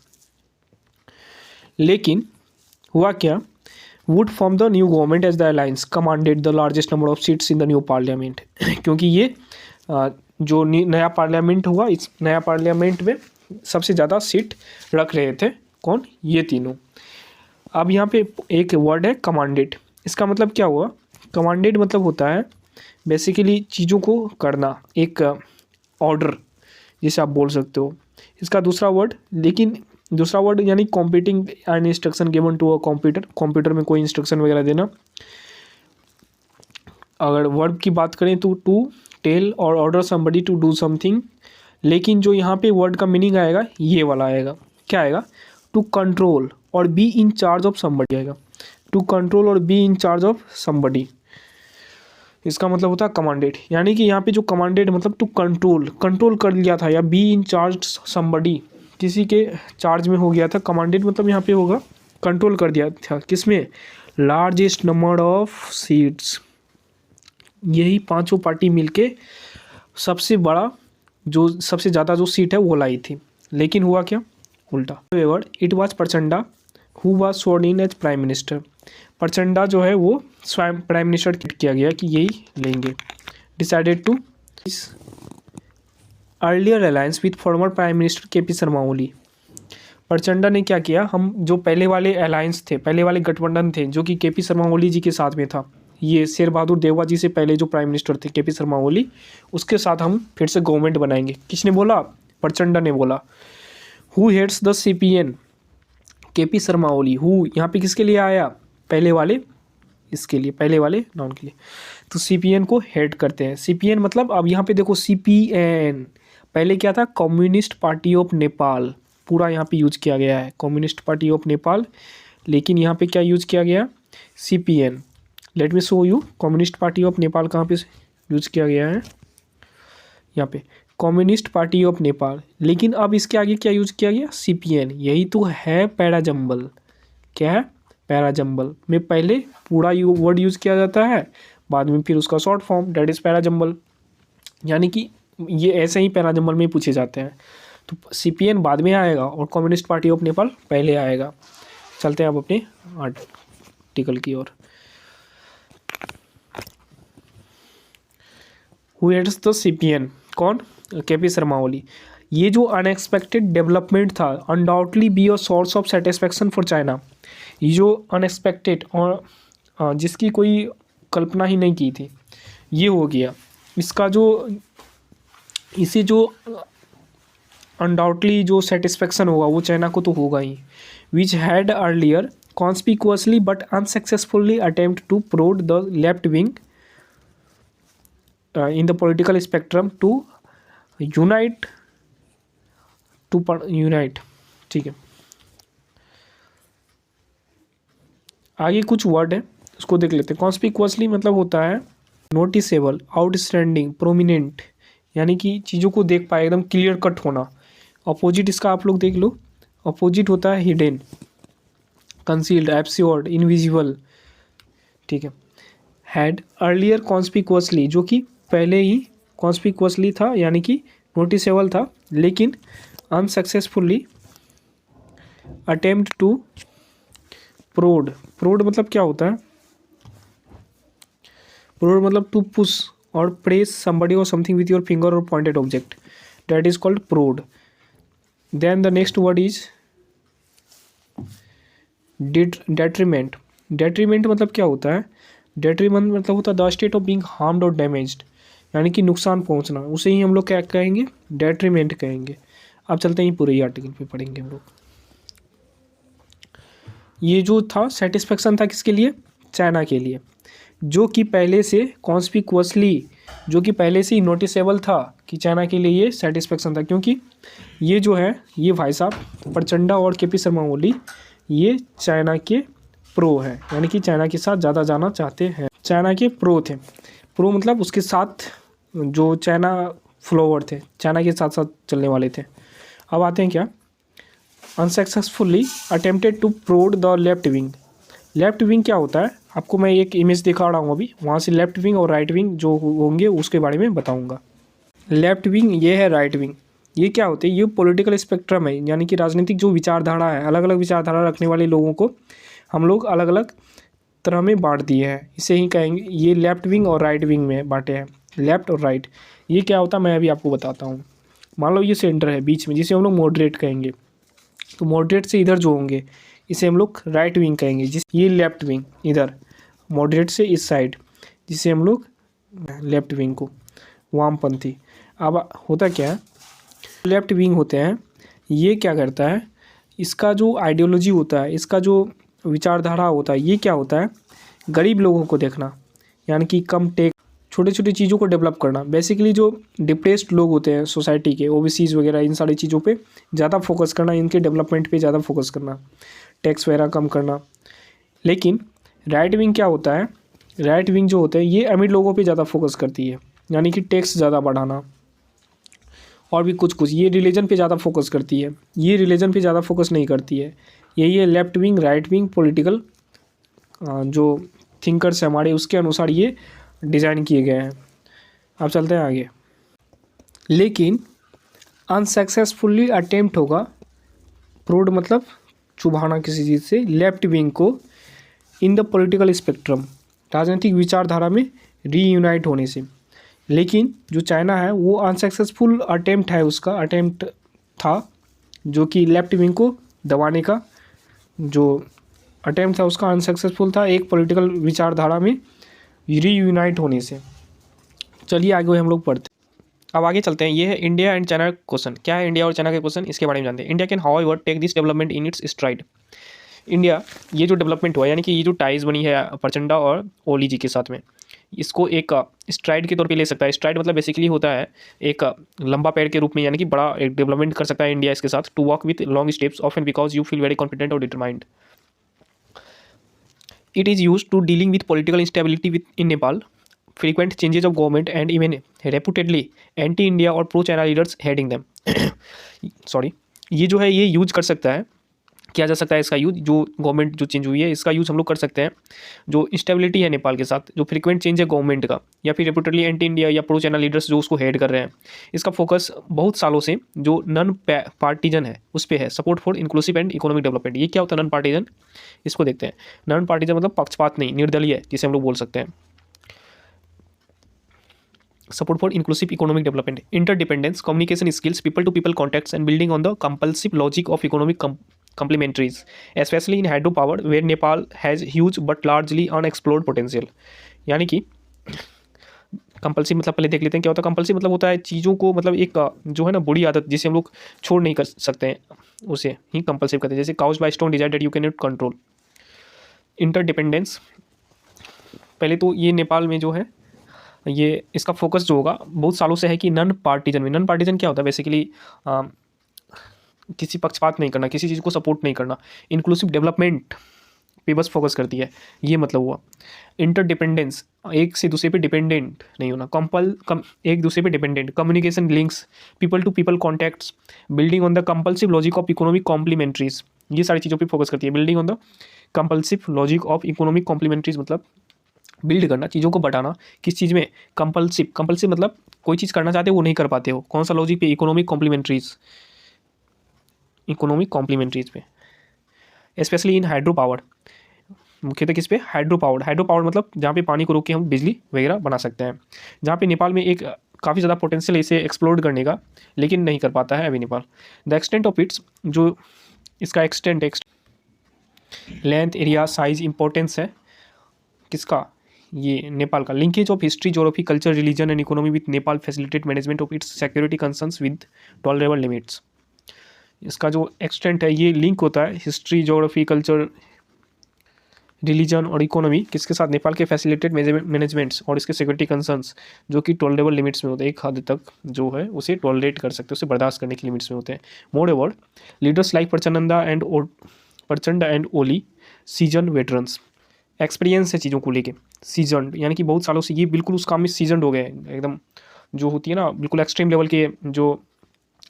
लेकिन हुआ क्या, would form the new government as the alliance commanded the largest number of seats in the new parliament क्योंकि ये जो नया पार्लियामेंट हुआ, इस नया पार्लियामेंट में सबसे ज़्यादा सीट रख रहे थे कौन, ये तीनों। अब यहाँ पे एक वर्ड है कमांडेड, इसका मतलब क्या हुआ, कमांडेड मतलब होता है बेसिकली चीज़ों को करना, एक ऑर्डर जिसे आप बोल सकते हो। इसका दूसरा वर्ड, लेकिन दूसरा वर्ड यानी competing and instruction given to a computer, computer में कोई इंस्ट्रक्शन वगैरह देना। अगर वर्ब की बात करें तो to tell or order somebody to do something, लेकिन जो यहाँ पे वर्ड का मीनिंग आएगा ये वाला आएगा, क्या आएगा, टू कंट्रोल और be in charge of somebody आएगा, टू कंट्रोल और be in charge of somebody, इसका मतलब होता है कमांडेड। यानी कि यहाँ पे जो कमांडेड मतलब टू कंट्रोल कर लिया था, या बी इन चार्ज समबडी, किसी के चार्ज में हो गया था। कमांडेड मतलब यहाँ पे होगा कंट्रोल कर दिया था, किसमें, लार्जेस्ट नंबर ऑफ सीट्स, यही पांचों पार्टी मिलके सबसे बड़ा, जो सबसे ज़्यादा जो सीट है वो लाई थी। लेकिन हुआ क्या, उल्टा। It was Prachanda who was sworn in as prime minister, Prachanda जो है वो स्वयं प्राइम मिनिस्टर किया गया कि यही लेंगे। Decided to earlier alliance with former prime minister KP. Sharma Oli, Prachanda ने क्या किया, हम जो पहले वाले अलायंस थे, पहले वाले गठबंधन थे जो कि के.पी. शर्मा ओली जी के साथ में था, ये शेर बहादुर देउवा जी से पहले जो प्राइम मिनिस्टर थे के.पी. शर्मा ओली, उसके साथ हम फिर से गवर्नमेंट बनाएंगे। किसने बोला, प्रचंडा ने बोला। Who heads the CPN, KP. Sharma Oli. Who यहाँ पे किसके लिए आया, पहले वाले, इसके लिए, पहले वाले नाउन के लिए, तो CPN को हेड करते हैं। CPN मतलब, अब यहाँ पे देखो CPN पहले क्या था, कम्युनिस्ट पार्टी ऑफ नेपाल, पूरा यहाँ पे यूज किया गया है कम्युनिस्ट पार्टी ऑफ नेपाल, लेकिन यहाँ पे क्या यूज किया गया, CPN। Let me show you communist party of Nepal कहाँ पे यूज किया गया है, यहाँ पे कम्युनिस्ट पार्टी ऑफ नेपाल, लेकिन अब इसके आगे क्या यूज किया गया, CPN। यही तो है पैराजंबल, क्या है, पैराजंबल में पहले पूरा वर्ड यूज किया जाता है, बाद में फिर उसका short form, that is parajumble. यानी कि ये ऐसे ही पैराजंबल में पूछे जाते हैं। तो CPN बाद में आएगा और कम्युनिस्ट पार्टी ऑफ नेपाल पहले आएगा। चलते हैं अब अपने आर्टिकल की ओर। हु हेड्स द CPN, कौन, के.पी. शर्मा ओली। ये जो अनएक्सपेक्टेड डेवलपमेंट था, undoubtedly be a source of satisfaction for China, ये जो अनएक्सपेक्टेड और जिसकी कोई कल्पना ही नहीं की थी, ये हो गया। इसका जो, इसे जो अनडाउटली जो सेटिस्फेक्शन होगा वो चाइना को तो होगा ही। Which had earlier conspicuously but unsuccessfully attempt to prod the left wing in the political spectrum to unite, ठीक है। आगे कुछ वर्ड है उसको देख लेते हैं। कॉन्स्पिक्यूअसली मतलब होता है नोटिसेबल, आउटस्टैंडिंग, प्रोमिनेंट, यानी कि चीज़ों को देख पाए, एकदम क्लियर कट होना। अपोजिट इसका आप लोग देख लो, अपोजिट होता है हिडन, कंसील्ड, एब्स्योर्ड, इनविजिबल, ठीक है। हैड अर्लियर कॉन्स्पिक्यूअसली, जो कि पहले ही कॉन्स्पिक्यूअसली था, यानी कि नोटिसेबल था, लेकिन अनसक्सेसफुली अटेम्प्ट टू प्रोड, प्रोड मतलब क्या होता है, प्रोड मतलब टू पुश और press somebody or something with your finger or pointed object, that is called prod. Then the next word is detriment. Detriment मतलब क्या होता है, detriment मतलब होता है the state of being harmed or damaged, यानी कि नुकसान पहुंचना, उसे ही हम लोग क्या कहेंगे, detriment कहेंगे। अब चलते हैं पूरे आर्टिकल पे पढ़ेंगे हम लोग। ये जो था सेटिस्फेक्शन था किसके लिए, चाइना के लिए। जो कि पहले से कॉन्स्पिकुअसली, जो कि पहले से ही नोटिसेबल था कि चाइना के लिए ये सेटिस्फेक्शन था, क्योंकि ये जो है ये भाई साहब प्रचंडा और के पी शर्मा ओली ये चाइना के प्रो हैं, यानी कि चाइना के साथ ज़्यादा जाना चाहते हैं, चाइना के प्रो थे। प्रो मतलब उसके साथ जो चाइना फ्लोवर थे, चाइना के साथ साथ चलने वाले थे। अब आते हैं क्या, unsuccessfully attempted to prod the left wing. Left wing क्या होता है, आपको मैं एक इमेज दिखा रहा हूँ अभी, वहाँ से लेफ्ट विंग और राइट विंग जो होंगे उसके बारे में बताऊँगा। लेफ्ट विंग ये है, राइट विंग ये क्या होते हैं, ये पॉलिटिकल स्पेक्ट्रम है, यानी कि राजनीतिक जो विचारधारा है, अलग अलग विचारधारा रखने वाले लोगों को हम लोग अलग अलग तरह में बांट दिए हैं, इसे ही कहेंगे, ये लेफ्ट विंग और राइट विंग में बांटे हैं, लेफ्ट और राइट। ये क्या होता है मैं अभी आपको बताता हूँ। मान लो ये सेंटर है बीच में, जिसे हम लोग मॉडरेट कहेंगे, तो मॉडरेट से इधर जो होंगे इसे हम लोग राइट विंग कहेंगे, जिस ये लेफ्ट विंग इधर मॉडरेट से इस साइड, जिसे हम लोग लेफ्ट विंग को वामपंथी। अब होता क्या है, लेफ्ट विंग होते हैं, ये क्या करता है, इसका जो आइडियोलॉजी होता है, इसका जो विचारधारा होता है, ये क्या होता है, गरीब लोगों को देखना, यानी कि कम टैक्स, छोटी छोटी चीज़ों को डेवलप करना। बेसिकली जो डिप्रेस्ड लोग होते हैं सोसाइटी के, ओबीसीज वगैरह, इन सारी चीज़ों पे ज़्यादा फोकस करना, इनके डेवलपमेंट पे ज़्यादा फोकस करना, टैक्स वगैरह कम करना। लेकिन राइट विंग क्या होता है, राइट विंग जो होते हैं ये अमीर लोगों पे ज़्यादा फोकस करती है, यानी कि टैक्स ज़्यादा बढ़ाना और भी कुछ कुछ। ये रिलीजन पे ज़्यादा फोकस करती है, ये रिलीजन पे ज़्यादा फोकस नहीं करती है। यही है left wing right wing political जो थिंकर्स हैं हमारे, उसके अनुसार ये डिज़ाइन किए गए हैं। अब चलते हैं आगे। लेकिन अनसक्सेसफुली अटेम्प्ट होगा, प्रोड मतलब चुभाना किसी चीज़ से, लेफ्ट विंग को इन द पॉलिटिकल स्पेक्ट्रम, राजनीतिक विचारधारा में रीयूनाइट होने से। लेकिन जो चाइना है वो अनसक्सेसफुल अटेम्प्ट है, उसका अटेम्प्ट था जो कि लेफ्ट विंग को दबाने का जो अटेम्प्ट था उसका अनसक्सेसफुल था एक पॉलिटिकल विचारधारा में रीयूनाइट होने से। चलिए आगे हम लोग पढ़ते हैं। अब आगे चलते हैं, ये है इंडिया एंड चाइना क्वेश्चन। क्या है इंडिया और चाइना के क्वेश्चन, इसके बारे में जानते हैं। India can however take this development in its stride. India ये जो डेवलपमेंट हुआ, यानी कि ये जो टाइज बनी है प्रचंडा और ओली जी के साथ में, इसको एक स्ट्राइड के तौर पे ले सकता है। स्ट्राइड मतलब बेसिकली होता है एक लंबा पैर के रूप में, यानी कि बड़ा एक डेवलपमेंट कर सकता है इंडिया इसके साथ। To walk with long steps often because you feel very confident और determined. It is use to dealing with political instability with in Nepal, frequent changes of government and even reputedly anti-India और pro-China leaders heading them। Sorry, ये जो है ये use कर सकता है, किया जा सकता है इसका यूज, जो गवर्नमेंट जो चेंज हुई है इसका यूज हम लोग कर सकते हैं। जो इंस्टेबिलिटी है नेपाल के साथ, जो फ्रीक्वेंट चेंज है गवर्नमेंट का, या फिर रेपुटेडली एंटी इंडिया या प्रो चाइना लीडर्स जो उसको हेड कर रहे हैं, इसका फोकस बहुत सालों से जो नॉन पार्टीजन है उस पर है। Support for inclusive and economic development. ये क्या होता है नॉन पार्टीजन, इसको देखते हैं। नॉन पार्टीजन मतलब पक्षपात नहीं, निर्दलीय जिसे हम लोग बोल सकते हैं। Support for inclusive economic development, interdependence, communication skills, people to people contacts, and building on the compulsive logic of economic complementaries, especially in hydropower where Nepal has huge but largely unexplored potential। यानी कि compulsive मतलब पहले देख लेते हैं क्या होता है। कंपल्सिव मतलब होता है चीज़ों को, मतलब एक जो है ना बुरी आदत जिसे हम लोग छोड़ नहीं कर सकते हैं, उसे ही कंपल्सिव कहते हैं। जैसे cause by strong desire that you can not control. Interdependence, पहले तो ये नेपाल में जो है ये इसका फोकस जो होगा बहुत सालों से है कि नॉन पार्टीजन में। नॉन पार्टीजन क्या होता है बेसिकली, किसी पक्षपात नहीं करना, किसी चीज़ को सपोर्ट नहीं करना। इंक्लूसिव डेवलपमेंट पे बस फोकस करती है, ये मतलब हुआ। इंटरडिपेंडेंस, एक से दूसरे पे डिपेंडेंट नहीं होना। एक दूसरे पे dependent. Communication links, people to people contacts, building on the compulsive logic of economic complementarities, ये सारी चीज़ों पर फोकस करती है। Building on the compulsive logic of economic complementarities मतलब बिल्ड करना, चीज़ों को बढ़ाना। किस चीज़ में, कंपल्सिव। कंपल्सिव मतलब कोई चीज़ करना चाहते हो वो नहीं कर पाते हो, कौन सा लॉजिक पे, इकोनॉमिक कॉम्प्लीमेंट्रीज, इकोनॉमिक कॉम्प्लीमेंट्रीज पे। स्पेशली इन हाइड्रो पावर, मुख्यतः किस पे, हाइड्रो पावर। हाइड्रो पावर मतलब जहाँ पे पानी को रोक के हम बिजली वगैरह बना सकते हैं, जहाँ पे नेपाल में एक काफ़ी ज़्यादा पोटेंशियल है इसे एक्सप्लोर करने का, लेकिन नहीं कर पाता है अभी Nepal. The extent of its, जो इसका extent, length, area, size, importance है किसका, ये नेपाल का। Linkage of history, geography, culture, religion and economy with Nepal facilitate management of its security concerns with tolerable limits. इसका जो एक्सटेंट है ये लिंक होता है हिस्ट्री, ज्योग्राफी, कल्चर, रिलीजन और इकोनॉमी किसके साथ, नेपाल के फैसिलिटेड मैनेजमेंट्स और इसके सिक्योरिटी कंसर्न्स जो कि टॉलरेबल लिमिट्स में होते हैं, एक हद तक जो है उसे टॉलरेट कर सकते हैं, उसे बर्दाश्त करने की लिमिट्स में होते हैं। Moreover leaders like Prachanda and Oli seasoned veterans, experience है चीज़ों को लेके, सीजन यानी कि बहुत सालों से ये बिल्कुल उस काम में सीजनड हो गए हैं एकदम, जो होती है ना बिल्कुल एक्सट्रीम लेवल के जो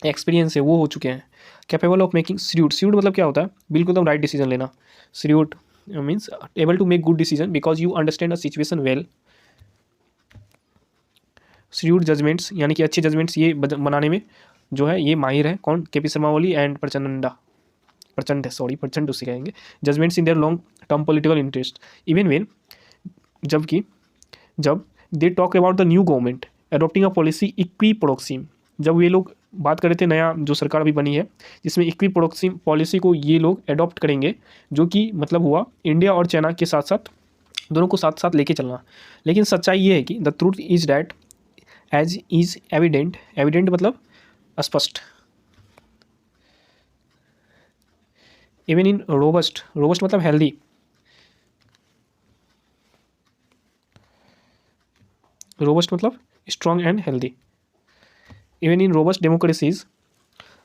एक्सपीरियंस है वो हो चुके हैं। कैपेबल ऑफ मेकिंग श्रूड मतलब क्या होता है, बिल्कुल एकदम राइट डिसीजन लेना। Shrewd means able to make good decision because you understand a situation well. Shrewd judgments यानी कि अच्छे जजमेंट्स ये बनाने में जो है ये माहिर है। कौन, के पी शर्मा ओली एंड प्रचंड उसे कहेंगे। Judgements in their long term political interest even when, जब they talk about the new government adopting a policy equiproximity, जब ये लोग बात कर रहे थे नया जो सरकार अभी बनी है जिसमें इक्वी प्रोक्सीम पॉलिसी को ये लोग अडॉप्ट करेंगे, जो कि मतलब हुआ इंडिया और चाइना के साथ साथ दोनों को साथ साथ लेके चलना। लेकिन सच्चाई ये है कि the truth is that as is evident, evident मतलब स्पष्ट, इवन इन रोबस्ट, रोबस्ट मतलब हेल्दी, रोबस्ट मतलब strong and healthy. Even in robust democracies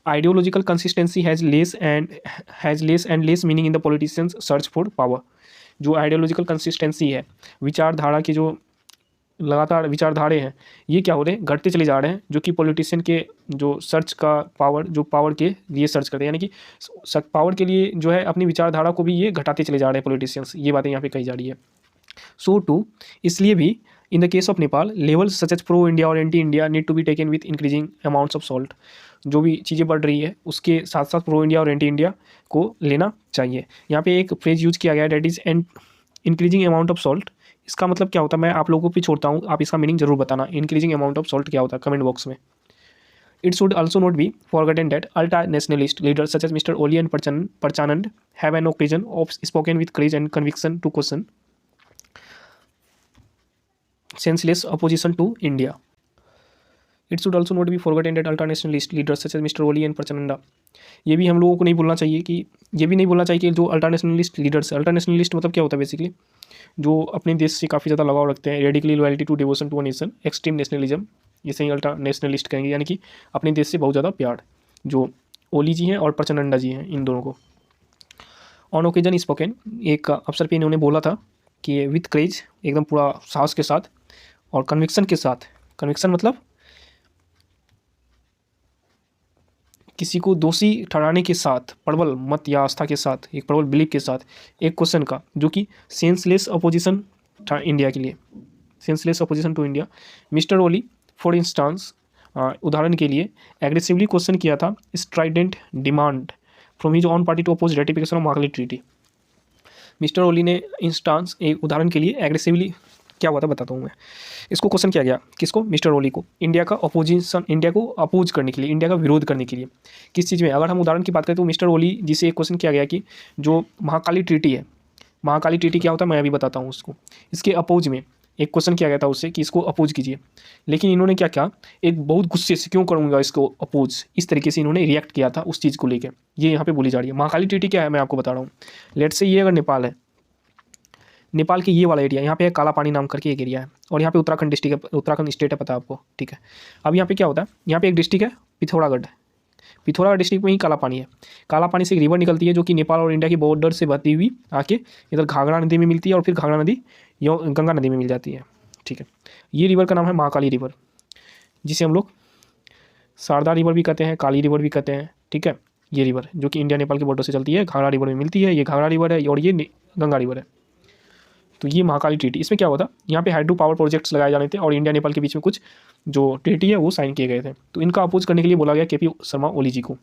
ideological consistency has less and less meaning in the politicians search for power. जो ideological consistency है, विचारधारा की जो लगातार विचारधारे हैं ये क्या हो रहे हैं, घटते चले जा रहे हैं, जो कि पॉलिटिशियन के जो सर्च का पावर, जो पावर के लिए सर्च करते हैं, यानी कि पावर के लिए जो है अपनी विचारधारा को भी ये घटाते चले जा रहे हैं पॉलिटिशियंस, ये बातें यहाँ पे कही जा रही है। सो टू इसलिए भी in the case of Nepal labels such as pro India और anti India need to be taken with increasing amounts of salt. जो भी चीज़ें बढ़ रही है उसके साथ साथ प्रो इंडिया और एंटी इंडिया को लेना चाहिए। यहाँ पे एक फ्रेज यूज किया गया that is and increasing amount of salt, इसका मतलब क्या होता है मैं आप लोगों को भी छोड़ता हूँ, आप इसका मीनिंग जरूर बताना। इंक्रीजिंग अमाउंट ऑफ सॉल्ट क्या होता है कमेंट बॉक्स में। It should also not be forgotten that ultra-nationalist leaders such as Mr. Oli and Parchanand have an occasion of spoken with courage and conviction to question senseless opposition to India. It should also not be forgotten that ultra-nationalist leaders such as Mr. Oli and Parchananda, ये भी हम लोगों को नहीं बोलना चाहिए कि ये भी नहीं बोलना चाहिए कि जो अल्ट्रा लीडर्स, अल्ट्रा नेशनलिस्ट मतलब क्या होता है बेसिकली, जो अपने देश से काफ़ी ज़्यादा लगाव रखते हैं, radically loyalty to devotion to a nation, extreme nationalism, इसे ही अल्ट्रा नेशनलिस्ट कहेंगे, यानी कि अपने देश से बहुत ज़्यादा प्यार, जो ओली जी हैं और प्रचंडा जी हैं इन दोनों को। ऑन ओकेजन स्पोकन, एक अवसर पे इन्होंने बोला था कि विथ क्रेज, एकदम पूरा साहस के साथ और कन्विक्शन के साथ, कन्विक्शन मतलब किसी को दोषी ठहराने के साथ, प्रबल मत या आस्था के साथ, एक प्रबल बिलीफ के साथ एक क्वेश्चन का, जो कि सेंसलेस अपोजिशन था इंडिया के लिए, senseless opposition to India. Mister Oli for instance, उदाहरण के लिए एग्रेसिवली क्वेश्चन किया था strident demand from his own party to oppose ratification of Mahakali treaty. Mister Oli ने इंस्टांस, एक उदाहरण के लिए एग्रेसिवली क्या हुआ था बताता हूँ मैं। इसको क्वेश्चन किया गया, किसको, मिस्टर ओली को, इंडिया का अपोजिशन, इंडिया को अपोज करने के लिए, इंडिया का विरोध करने के लिए। किस चीज़ में, अगर हम उदाहरण की बात करें तो मिस्टर ओली जी से एक क्वेश्चन किया गया कि जो महाकाली ट्रीटी है, महाकाली ट्रीटी क्या होता है मैं अभी बताता हूँ उसको, इसके अपोज में एक क्वेश्चन किया गया था उससे कि इसको अपोज कीजिए। लेकिन इन्होंने क्या किया, एक बहुत गुस्से से, क्यों करूँगा इसको अपोज, इस तरीके से इन्होंने रिएक्ट किया था उस चीज़ को लेकर। ये यहाँ पे बोली जा रही है। महाकाली ट्रीटी क्या है मैं आपको बता रहा हूँ। लेट्स से ये अगर नेपाल है, नेपाल के ये वाला एरिया, यहाँ पे काला पानी नाम करके एक एरिया है, और यहाँ पे उत्तराखंड डिस्ट्रिक्ट है, उत्तराखंड स्टेट है, पता है आपको, ठीक है। अब यहाँ पे क्या होता है, यहाँ पे एक डिस्ट्रिक्ट है पिथौरागढ़, पिथौरागढ़ डिस्ट्रिक्ट में ही काला पानी है। काला पानी से एक रिवर निकलती है जो कि नेपाल और इंडिया की बॉर्डर से बहती हुई आके इधर घाघरा नदी में मिलती है और फिर घाघरा नदी गंगा नदी में मिल जाती है, ठीक है। ये रिवर का नाम है महाकाली रिवर, जिसे हम लोग शारदा रिवर भी कहते हैं, काली रिवर भी कहते हैं, ठीक है। ये रिवर जो कि इंडिया नेपाल के बॉर्डर से चलती है, घाघरा रिवर में मिलती है, ये घाघरा रिवर है और ये गंगा रिवर है। तो ये महाकाली ट्रीटी, इसमें क्या हुआ था, यहाँ पे हाइड्रो पावर प्रोजेक्ट्स लगाए जाने थे और इंडिया नेपाल के बीच में कुछ जो ट्रीटी है वो साइन किए गए थे। तो इनका अपोज करने के लिए बोला गया के पी शर्मा ओली जी को।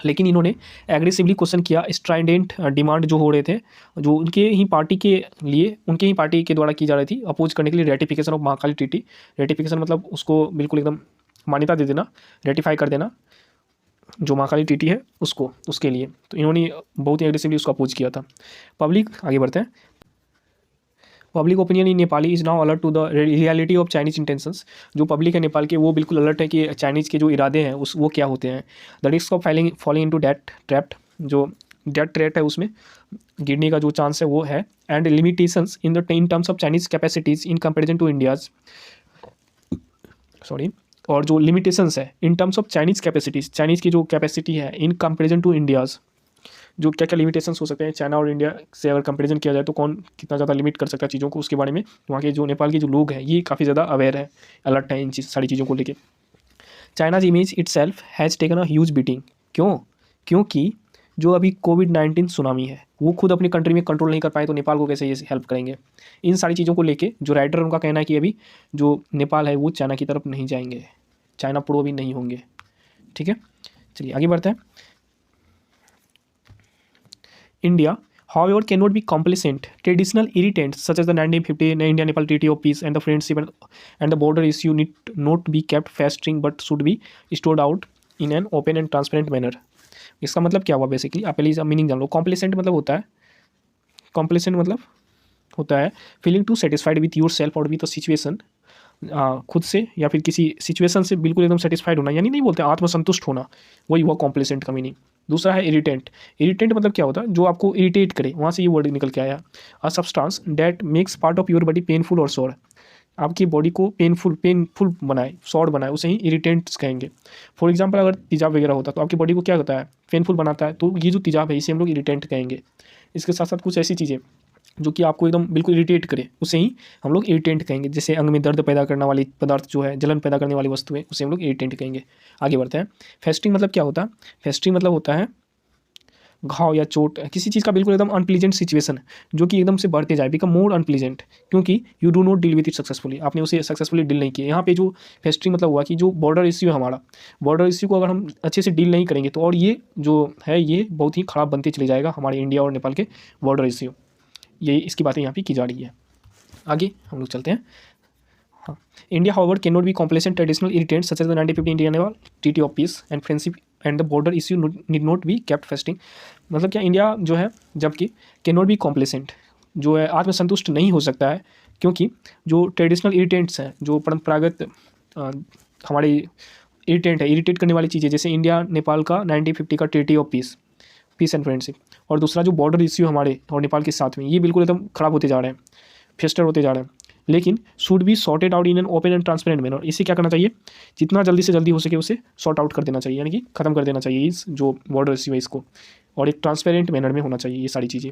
लेकिन इन्होंने एग्रेसिवली क्वेश्चन किया, स्ट्राइडेंट डिमांड जो हो रहे थे, जो उनके ही पार्टी के लिए, उनके ही पार्टी के द्वारा की जा रही थी, अपोज करने के लिए ratification of Mahakali treaty. Ratification मतलब उसको बिल्कुल एकदम मान्यता दे देना, रेटिफाई कर देना जो महाकाली ट्रीटी है उसको, उसके लिए। तो इन्होंने बहुत ही एग्रेसिवली उसको अपोज किया था। पब्लिक, आगे बढ़ते हैं। Public opinion in Nepali is now alert to the reality of Chinese intentions. जो पब्लिक है नेपाल के वो बिल्कुल अलर्ट है कि चाइनीज़ के जो इरादे हैं उस वो क्या होते हैं। The risk of falling into that trapped, जो डेथ रेट है उसमें गिरने का जो चांस है वो है। And limitations in terms of Chinese capacities in comparison to India's, sorry, और जो लिमिटेशंस है in terms of Chinese capacities, Chinese की जो कैपेसिटी है इन कंपेरिजन टू इंडियाज़, जो क्या क्या लिमिटेशंस हो सकते हैं चाइना और इंडिया से अगर कंपैरिजन किया जाए तो कौन कितना ज़्यादा लिमिट कर सकता है चीज़ों को, उसके बारे में वहाँ के जो नेपाल के जो लोग हैं ये काफ़ी ज़्यादा अवेयर है, अलर्ट है इन सारी चीज़ों को लेके। China's image it self has taken a huge beating. क्यों? क्योंकि जो अभी कोविड-19 सुनामी है वो खुद अपनी कंट्री में कंट्रोल नहीं कर पाए तो नेपाल को कैसे ये हेल्प करेंगे। इन सारी चीज़ों को लेके जो राइटर उनका कहना है कि अभी जो नेपाल है वो चाइना की तरफ नहीं जाएंगे, चाइना प्रो भी नहीं होंगे। ठीक है, चलिए आगे बढ़ते हैं। India, however, cannot be complacent. Traditional irritants such as the 1950 India-Nepal Treaty of Peace and the friendship and the border issue need not be kept festering but should be stored out in an open and transparent manner. इसका मतलब क्या हुआ basically, आप पहले इसका meaning जान लो। Complacent मतलब होता है, कॉम्प्लेसेंट मतलब होता है feeling too satisfied with yourself और विथ अ सिचुएशन, खुद से या फिर किसी सिचुएशन से बिल्कुल एकदम सेटिस्फाइड होना, यानी नहीं बोलते आत्मसंतुष्ट होना, वही हुआ कॉम्प्लेसेंट का मीनिंग। दूसरा है इरिटेंट। इरिटेंट मतलब क्या होता है, जो आपको इरिटेट करे, वहाँ से ये वर्ड निकल के आया। A substance that makes part of your body painful और सॉर, आपकी बॉडी को पेनफुल बनाए, सॉर बनाए, उसे ही इरिटेंट्स कहेंगे। फॉर एग्जांपल अगर तेजाब वगैरह होता है तो आपकी बॉडी को क्या होता है, पेनफुल बनाता है, तो ये जो तेजाब है इसे हम लोग इरिटेंट कहेंगे। इसके साथ साथ कुछ ऐसी चीज़ें जो कि आपको एकदम बिल्कुल इरिटेट करे उसे ही हम लोग इरिटेंट कहेंगे। जैसे अंग में दर्द पैदा करने वाली पदार्थ जो है, जलन पैदा करने वाली वस्तु है, उसे हम लोग इरिटेंट कहेंगे। आगे बढ़ते हैं। फेस्टिंग मतलब क्या होता है? फेस्टिंग मतलब होता है घाव या चोट, किसी चीज़ का बिल्कुल एकदम अनप्लीजेंट सिचुएशन जो कि एकदम से बढ़ते जाए, बिकम मोर अनप्लीजेंट, क्योंकि you do not deal with it successfully, आपने उसे सक्सेसफुली डील नहीं किया। यहाँ पे जो फेस्टिंग मतलब हुआ कि जो बॉर्डर इश्यू है हमारा, बॉर्डर इश्यू को अगर हम अच्छे से डील नहीं करेंगे तो और ये जो है ये बहुत ही ख़राब बनते चले जाएगा, हमारे इंडिया और नेपाल के बॉर्डर इश्यू, ये इसकी बातें यहाँ पे की जा रही है। आगे हम लोग चलते हैं। हाँ, India however can not be complacent traditional irritants such as the 1950 India Nepal treaty of peace and friendship and the border issue need not be kept festering. मतलब क्या, इंडिया जो है जबकि कैन नॉट बी कॉम्प्लेसेंट, जो है आत्मसंतुष्ट नहीं हो सकता है, क्योंकि जो ट्रेडिशनल इरिटेंट्स हैं, जो परंपरागत हमारे इरिटेंट है, इरिटेट करने वाली चीज़ें, जैसे इंडिया नेपाल का 1950 का treaty of peace and friendship, और दूसरा जो बॉर्डर इश्यू हमारे और नेपाल के साथ में, ये बिल्कुल एकदम ख़राब होते जा रहे हैं, फेस्टर होते जा रहे हैं, लेकिन should be sorted out in an open and transparent manner. इसे क्या करना चाहिए, जितना जल्दी से जल्दी हो सके उसे सॉर्ट आउट कर देना चाहिए, यानी कि ख़त्म कर देना चाहिए इस जो बॉर्डर इश्यू है इसको, और एक ट्रांसपेरेंट मैनर में होना चाहिए ये सारी चीज़ें।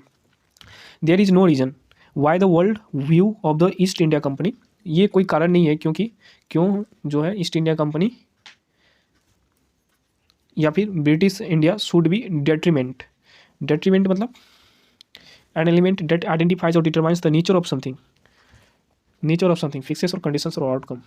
There is no reason why the world view of the East India Company, ये कोई कारण नहीं है क्योंकि क्यों जो है ईस्ट इंडिया कंपनी या फिर British India should B detriment. Detriment मतलब एन एलिमेंट डेट आइडेंटिफाइज और determines the nature of something fixes और कंडीशंस और आउटकम।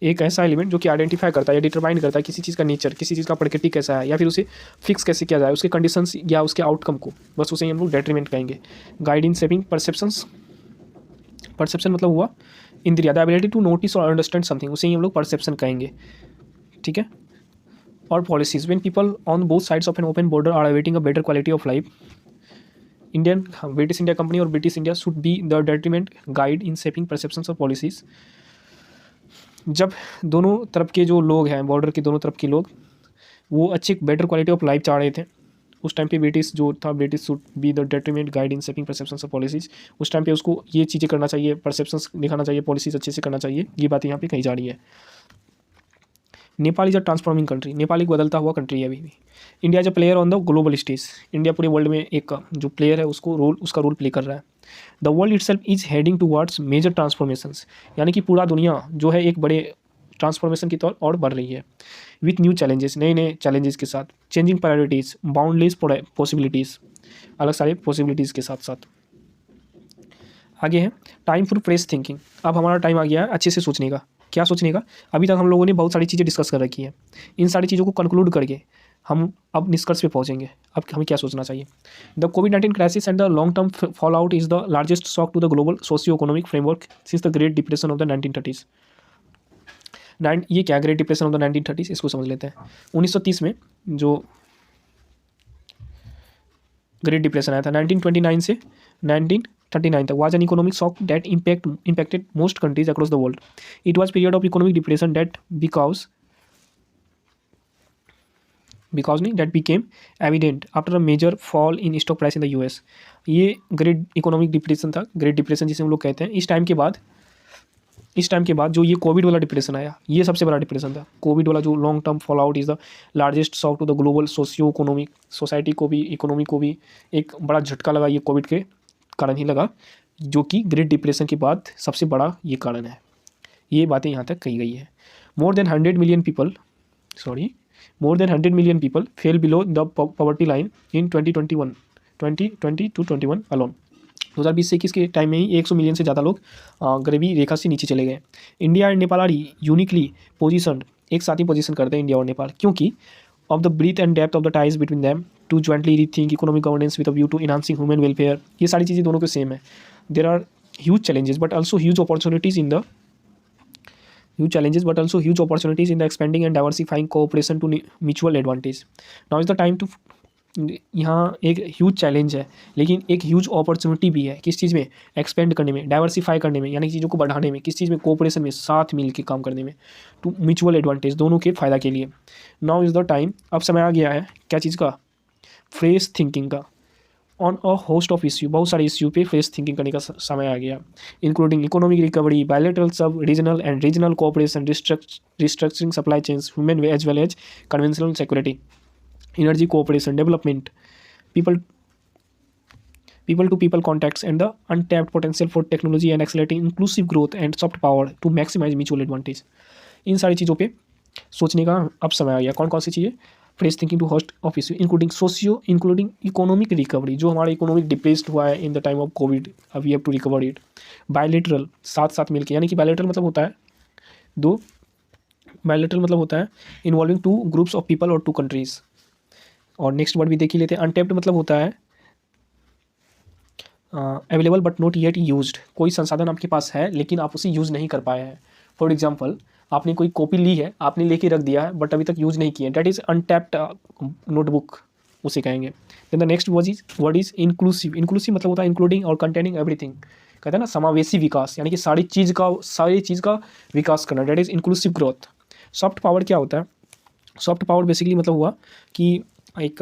एक ऐसा एलिमेंट जो कि आइडेंटिफाई करता है या डिटरमाइन करता है किसी चीज़ का नेचर, किसी चीज़ का प्रकृति कैसा है, या फिर उसे फिक्स कैसे किया जाए, उसके कंडीशंस या उसके आउटकम को, बस उसे हम लोग डेट्रीमेंट कहेंगे। Guide in shaping perceptions, perception मतलब हुआ इंद्रिया, द एबिलिटी टू नोटिस और अंडरस्टैंड समथिंग, उसे ही हम लोग परसेप्शन कहेंगे। ठीक है, और policies, when people on both sides of an open border are awaiting a better quality of life, Indian British India company और British India should be the detriment guide in shaping perceptions और policies. जब दोनों तरफ के जो लोग हैं, border के दोनों तरफ के लोग, वो अच्छी बेटर क्वालिटी ऑफ लाइफ चाह रहे थे, उस टाइम पे ब्रिटिश जो था, British should be the detriment guide in shaping perceptions और पॉलिसीज, उस टाइम पे उसको ये चीज़ें करना चाहिए, परसेप्शंस दिखाना चाहिए, पॉलिसीज अच्छे से करना चाहिए, ये बातें यहाँ पे कही जा रही है। Nepal is a transforming country, Nepal एक बदलता हुआ कंट्री है अभी भी। India is a player on the global stage, India पूरे वर्ल्ड में एक जो प्लेयर है उसका रोल प्ले कर रहा है। The world itself is heading towards major transformations, यानी कि पूरा दुनिया जो है एक बड़े ट्रांसफॉर्मेशन की तरफ और बढ़ रही है। विथ न्यू चैलेंजेस, नए नए चैलेंजेस के साथ, चेंजिंग प्रायोरिटीज़, बाउंडलेस पॉसिबिलिटीज़, अलग सारे पॉसिबिलिटीज़ के साथ साथ। आगे है टाइम फॉर फ्रेश थिंकिंग, अब हमारा टाइम आ गया है अच्छे से सोचने का। क्या सोचने का, अभी तक हम लोगों ने बहुत सारी चीज़ें डिस्कस कर रखी है, इन सारी चीज़ों को कंक्लूड करके हम अब निष्कर्ष पे पहुंचेंगे। अब हमें क्या सोचना चाहिए। द कोविड-19 crisis and the long term fallout is the largest shock to the global socio economic framework since the great depression of the 1930s। ये क्या great depression of the 1930s, इसको समझ लेते हैं। 1930 में जो ग्रेट डिप्रेशन आया था 1929 से 1939 तक, was an economic shock that impacted most countries across the world. It was period of economic depression that because नहीं that became evident after a major fall in stock price in the US. ये great economic depression था, great depression जिसे हम लोग कहते हैं। इस time के बाद जो ये कोविड वाला डिप्रेशन आया, ये सबसे बड़ा डिप्रेशन था। कोविड वाला जो long term fallout is the largest shock to the global socio economic, society को भी, इकोनॉमी को भी एक बड़ा झटका लगा ये कोविड के कारण ही लगा, जो कि ग्रेट डिप्रेशन के बाद सबसे बड़ा ये कारण है। ये बातें यहाँ तक कही गई है। More than 100 million people fail below the poverty line in 2020 to 21 alone. 2020 से 21 के टाइम में ही 100 मिलियन से ज़्यादा लोग गरीबी रेखा से नीचे चले गए। India and Nepal are uniquely positioned, एक साथ ही पोजीशन करते हैं इंडिया और नेपाल, क्योंकि of the breath and depth of the ties between them to jointly rethink economic governance with a view to enhancing human welfare. ये सारी चीज़ें दोनों के सेम है। There are huge challenges but also huge opportunities in the expanding and diversifying cooperation to mutual advantage. Now is the time to, यहाँ एक huge challenge है लेकिन एक ह्यूज अपॉर्चुनिटी भी है। किस चीज़ में? एक्सपेंड करने में, डाइवर्सिफाई करने में, यानी चीज़ों को बढ़ाने में। किस चीज़ में? कोऑपरेशन में, साथ मिल के काम करने में, टू म्यूचुअल एडवांटेज, दोनों के फ़ायदा के लिए। नाउ इज़ द टाइम, अब समय आ गया है क्या चीज़ का? फ्रेश थिंकिंग का। On a host of issue, बहुत सारे इश्यू पे फ्रेश थिंकिंग करने का समय आ गया, including economic recovery, bilateral sub regional and regional cooperation, restructuring supply chains, human as well as conventional security, energy cooperation, development, people to people contacts, and the untapped potential for technology and accelerating inclusive growth and soft power to maximize mutual advantage। इन सारी चीज़ों पे सोचने का अब समय आ गया। कौन कौन सी चीज़ें? Fresh thinking to host of issue, including economic recovery, जो हमारा इकोनॉमिक डिप्रेस्ड हुआ है in the time of COVID, we have to recover it. Bilateral, साथ साथ मिलके, यानी कि बायलेटरल मतलब होता है दो, बायलेटरल मतलब होता है involving two groups of people और टू कंट्रीज़। और नेक्स्ट वर्ड भी देख ही लेते हैं। अनटैप्ड मतलब होता है available but not yet used, कोई संसाधन आपके पास है लेकिन आप उसे यूज़ नहीं कर पाए हैं। फॉर एग्जांपल, आपने कोई कॉपी ली है, आपने लेके रख दिया है बट अभी तक यूज़ नहीं किया, डैट इज़ अनटैप्ड नोटबुक उसे कहेंगे। Then the next word is inclusive. Inclusive मतलब होता है इंक्लूडिंग और कंटेनिंग एवरीथिंग, कहते हैं ना समावेशी विकास, यानी कि सारी चीज़ का विकास करना, that is inclusive growth. Soft power क्या होता है? सॉफ्ट पावर बेसिकली मतलब हुआ कि एक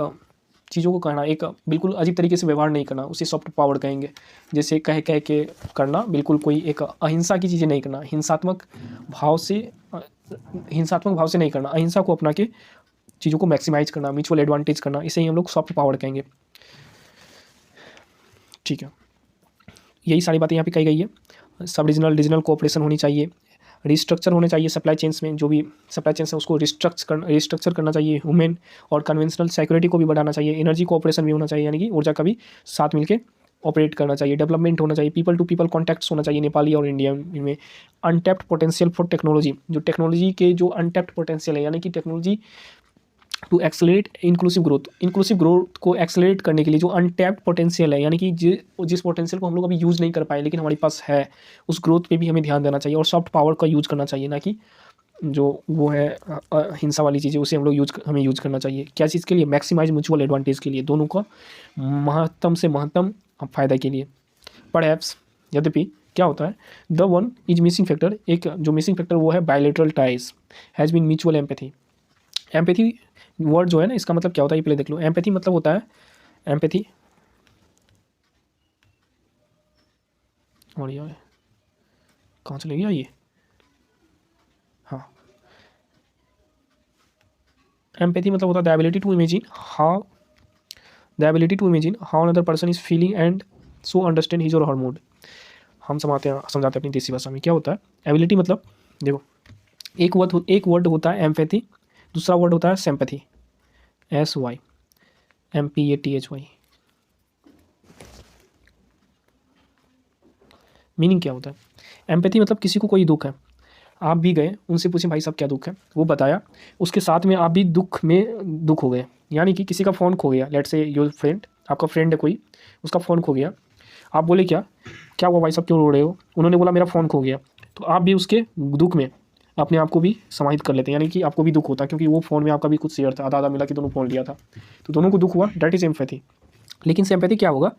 चीज़ों को कहना, एक बिल्कुल अजीब तरीके से व्यवहार नहीं करना, उसे सॉफ्ट पावर कहेंगे। जैसे कह के करना, बिल्कुल कोई एक अहिंसा की चीज़ें नहीं करना, हिंसात्मक भाव से नहीं करना, अहिंसा को अपना के चीज़ों को मैक्सिमाइज करना, म्यूचुअल एडवांटेज करना, इसे ही हम लोग सॉफ्ट पावर कहेंगे। ठीक है, यही सारी बातें यहाँ पे कही गई है। सब रीजनल कोऑपरेशन होनी चाहिए, रिस्ट्रक्चर होने चाहिए सप्लाई चेन्स में, जो भी सप्लाई चेन्स है उसको रिस्ट्रक्चर करना चाहिए। ह्यूमन और कन्वेंशनल सिक्योरिटी को भी बढ़ाना चाहिए। एनर्जी कोऑपरेशन भी होना चाहिए, यानी कि ऊर्जा का भी साथ मिलके ऑपरेट करना चाहिए। डेवलपमेंट होना चाहिए, पीपल टू पीपल कॉन्टैक्ट्स होना चाहिए नेपाली और इंडिया में। अनटैप्ड पोटेंशियल फॉर टेक्नोलॉजी, जो टेक्नोलॉजी के जो अनटैप्ड पोटेंशियल है, यानी कि technology to accelerate inclusive growth को एक्सेलरेट करने के लिए जो अनटैप्ड पोटेंशियल है, यानी कि जिस पोटेंशियल को हम लोग अभी यूज़ नहीं कर पाए लेकिन हमारे पास है, उस ग्रोथ पे भी हमें ध्यान देना चाहिए। और सॉफ्ट पावर का यूज़ करना चाहिए, ना कि जो वो है हिंसा वाली चीज़ें, उसे हम लोग हमें यूज़ करना चाहिए। क्या चीज़ के लिए? मैक्सिमाइज म्यूचुअल एडवांटेज के लिए, दोनों का महत्तम से महत्तम फ़ायदा के लिए। परहैप्स, यद्यपि क्या होता है? The one is missing factor, एक जो मिसिंग फैक्टर वो है bilateral ties has been mutual empathy. Empathy word जो है ना, इसका मतलब क्या होता है ये पहले देख लो। एम्पैथी मतलब होता है, एम्पैथी और ये कहाँ चले गया ये? हाँ, एम्पैथी मतलब होता है the ability to imagine how another person is feeling and so understand his or her mood. हम समझाते हैं अपनी देसी भाषा में। क्या होता है एबिलिटी? मतलब देखो, एक वर्ड होता है एम्पैथी, दूसरा वर्ड होता है सिंपैथी, SYMPATHY। मीनिंग क्या होता है? एम्पैथी मतलब किसी को कोई दुख है, आप भी गए उनसे पूछें भाई साहब क्या दुख है, वो बताया, उसके साथ में आप भी दुख हो गए। यानी कि किसी का फ़ोन खो गया, लेट्स से योर फ्रेंड, आपका फ्रेंड है कोई, उसका फ़ोन खो गया, आप बोले क्या हुआ भाई साहब, क्यों रो रहे हो? उन्होंने बोला मेरा फ़ोन खो गया, तो आप भी उसके दुख में अपने आप को भी समाहित कर लेते हैं, यानी कि आपको भी दुख होता है, क्योंकि वो फ़ोन में आपका भी कुछ शेयर था, आधा मिला कि दोनों फ़ोन लिया था, तो दोनों को दुख हुआ, डैट इज़ एम्पैथी। लेकिन सिंपैथी क्या होगा?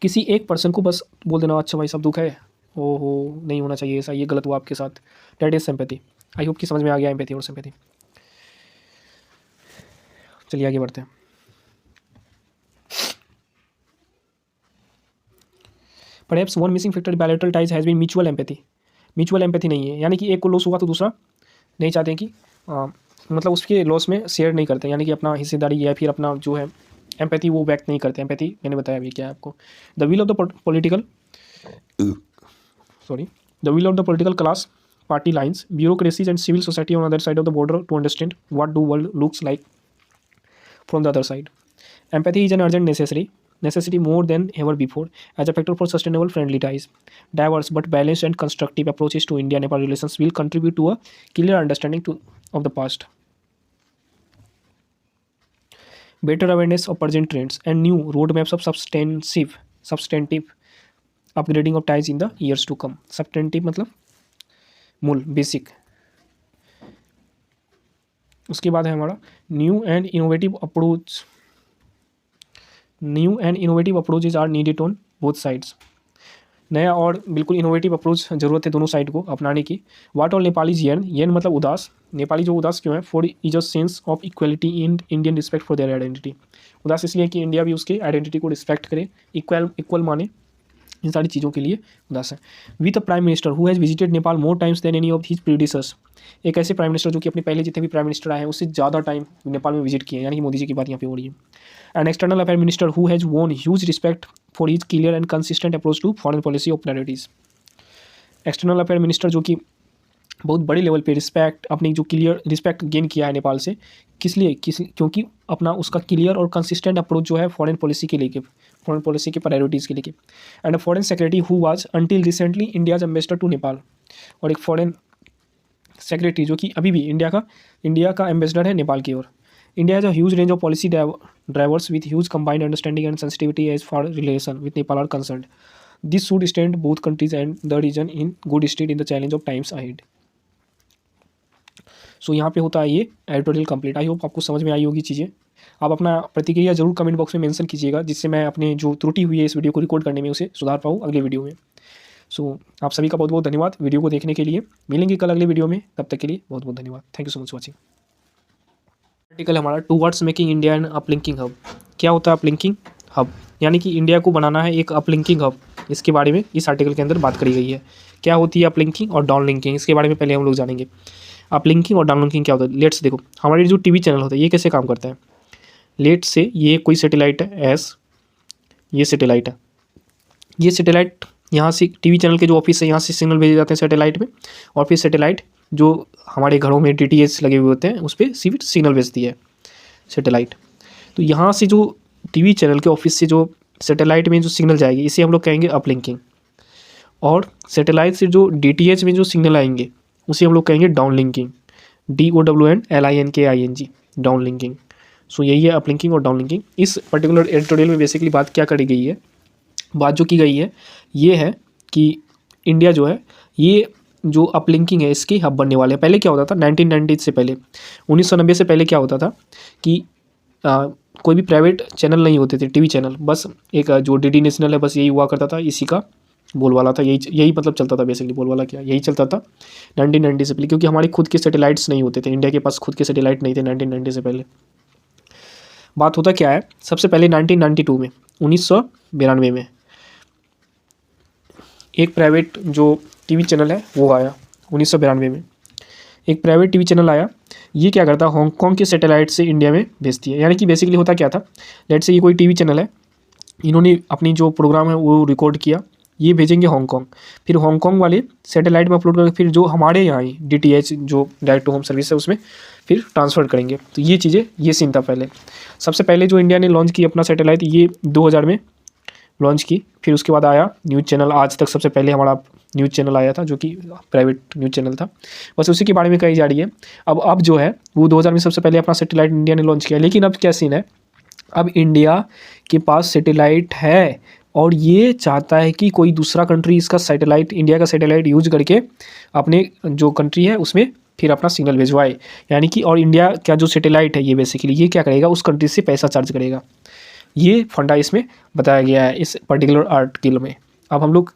किसी एक पर्सन को बस बोल देना, अच्छा भाई साहब दुख है, ओहो नहीं होना चाहिए ऐसा, ये गलत हुआ आपके साथ, that is sympathy. I hope कि समझ में आ गया एम्पैथी और सिंपैथी। चलिए आगे बढ़ते हैं। Perhaps one missing factor bilateral ties has been mutual empathy. Mutual empathy नहीं है, यानी कि एक को लॉस हुआ तो दूसरा नहीं चाहते हैं कि मतलब उसके लॉस में शेयर नहीं करते, यानी कि अपना हिस्सेदारी या फिर अपना जो है एम्पैथी वो व्यक्त नहीं करते। एम्पैथी मैंने बताया अभी क्या है आपको। The will of the political the will of the political class, party lines, bureaucracies and civil society on the other side of the border to understand what the world looks like from the other side. Empathy is an urgent necessity more than ever before as a factor for sustainable friendly ties. Diverse but balanced and constructive approaches to India-Nepal relations will contribute to a clear understanding of the past, better awareness of present trends, and new roadmaps of substantive upgrading of ties in the years to come. Substantive मतलब मूल basic. उसके बाद है हमारा new and innovative approaches are needed on both sides. नया और बिल्कुल innovative approach जरूरत है दोनों साइड को अपनाने की। वाट ऑल नेपालीज येन मतलब उदास। नेपाली जो उदास क्यों है? For is a sense of equality in Indian respect for their identity. उदास इसलिए कि इंडिया भी उसके आइडेंटिटी को रिस्पेक्ट करे, इक्वल माने, इन सारी चीज़ों के लिए उदास है। With a prime minister who has visited Nepal more times than any of his predecessors. एक ऐसे प्राइम मिनिस्टर जो कि अपने पहले जितने भी प्राइम मिनिस्टर आए हैं उससे ज़्यादा टाइम नेपाल में विजिट किए हैं, यानी कि मोदी जी की बात यहाँ पे हो रही है। And external affair minister who has won huge respect for his clear and consistent approach to foreign policy of priorities. External affair minister जो कि बहुत बड़े लेवल पे रिस्पेक्ट, अपनी जो क्लियर रिस्पेक्ट गेन किया है नेपाल से, किस लिए? क्योंकि अपना उसका क्लियर और कंसिस्टेंट अप्रोच जो है फॉरेन पॉलिसी के लेके, फॉरेन पॉलिसी के प्रायोरिटीज़ के लेके। And a foreign secretary who was until recently India's ambassador to Nepal. और एक फॉरेन सेक्रेटरी जो कि अभी भी इंडिया का एम्बेसडर है नेपाल की ओर। India has a huge range of policy drivers with huge combined understanding and sensitivity as for relation with Nepal are concerned. This should stand both countries and the region in good state in the challenge of times ahead. So यहाँ पे होता है ये editorial complete. I hope आपको समझ में आई होगी चीज़ें। आप अपना प्रतिक्रिया जरूर कमेंट बॉक्स में मेंशन कीजिएगा, जिससे मैं अपने जो त्रुटि हुई है इस वीडियो को रिकॉर्ड करने में उसे सुधार पाऊँ अगले वीडियो में। सो आप सभी का बहुत बहुत धन्यवाद वीडियो को देखने के लिए। मिलेंगे कल अगले वीडियो में, तब तक के लिए बहुत बहुत धन्यवाद। Thank you so much watching. Article हमारा towards making India an uplinking hub. क्या होता है अपलिंकिंग हब? यानी कि इंडिया को बनाना है एक अपलिंकिंग हब। इसके बारे में इस आर्टिकल के अंदर बात करी गई है। क्या होती है अपलिंकिंग और डाउन लिंकिंग, इसके बारे में पहले हम लोग जानेंगे। अपलिंकिंग और डाउन लिंकिंग क्या होता है? लेट्स देखो, हमारे जो टीवी चैनल होता है ये कैसे काम करता है। लेट्स से ये कोई सैटेलाइट है, ये सैटेलाइट है। ये सैटेलाइट यहाँ से टीवी चैनल के जो ऑफिस है यहाँ से सिग्नल भेजे जाते हैं सैटेलाइट में, और फिर सैटेलाइट जो हमारे घरों में DTH लगे हुए होते हैं उस पर सिर्फ सिग्नल भेजती है सैटेलाइट। तो यहाँ से जो टीवी चैनल के ऑफिस से जो सैटेलाइट में जो सिग्नल जाएगी इसे हम लोग कहेंगे अपलिंकिंग। और सैटेलाइट से जो DTH में जो सिग्नल आएंगे उसे हम लोग कहेंगे down linking. DOWNLINKING, down linking. So यही है अपलिंकिंग और डाउन लिंकिंग। इस पर्टिकुलर एडिटोरियल में बेसिकली बात क्या करी गई है, बात जो की गई है ये है कि इंडिया जो है ये जो अपलिंकिंग है इसके हब बनने वाले हैं। पहले क्या होता था 1990 से पहले, 1990 से पहले क्या होता था कि कोई भी प्राइवेट चैनल नहीं होते थे, टीवी चैनल। बस एक जो DD नेशनल है बस यही हुआ करता था, इसी का बोलवाला था, यही मतलब चलता था बेसिकली। बोलवाला क्या, यही चलता था 1990 से पहले, क्योंकि हमारे खुद के सैटेलाइट्स नहीं होते थे। इंडिया के पास खुद के सैटेलाइट नहीं थे 1990 से पहले। बात होता क्या है, सबसे पहले 1992 में, 1992 में एक प्राइवेट जो टीवी चैनल है वो आया। 1992 में एक प्राइवेट टीवी चैनल आया। ये क्या करता है, हांगकॉन्ग के सैटेलाइट से इंडिया में भेजती है। यानी कि बेसिकली होता क्या था, लेट्स से ये कोई टीवी चैनल है, इन्होंने अपनी जो प्रोग्राम है वो रिकॉर्ड किया, ये भेजेंगे हांगकॉन्ग, फिर हांगकॉन्ग वाले सैटेलाइट में अपलोड करके फिर जो हमारे यहाँ ही DTH जो डायरेक्ट टू होम सर्विस है उसमें फिर ट्रांसफ़र करेंगे। तो ये चीज़ें, ये सीन था पहले। सबसे पहले जो इंडिया ने लॉन्च की अपना सैटेलाइट ये 2000 में लॉन्च की। फिर उसके बाद आया न्यूज़ चैनल। आज तक सबसे पहले हमारा न्यूज़ चैनल आया था जो कि प्राइवेट न्यूज़ चैनल था, बस उसी के बारे में कही जा रही है। अब जो है वो 2000 में सबसे पहले अपना सैटेलाइट इंडिया ने लॉन्च किया। लेकिन अब क्या सीन है, अब इंडिया के पास सैटेलाइट है और ये चाहता है कि कोई दूसरा कंट्री इसका सैटेलाइट, इंडिया का सैटेलाइट यूज करके अपने जो कंट्री है उसमें फिर अपना सिग्नल भिजवाए। यानी कि और इंडिया का जो सैटेलाइट है ये बेसिकली ये क्या करेगा, उस कंट्री से पैसा चार्ज करेगा। ये फंडा इसमें बताया गया है इस पर्टिकुलर आर्टिकल में। अब हम लोग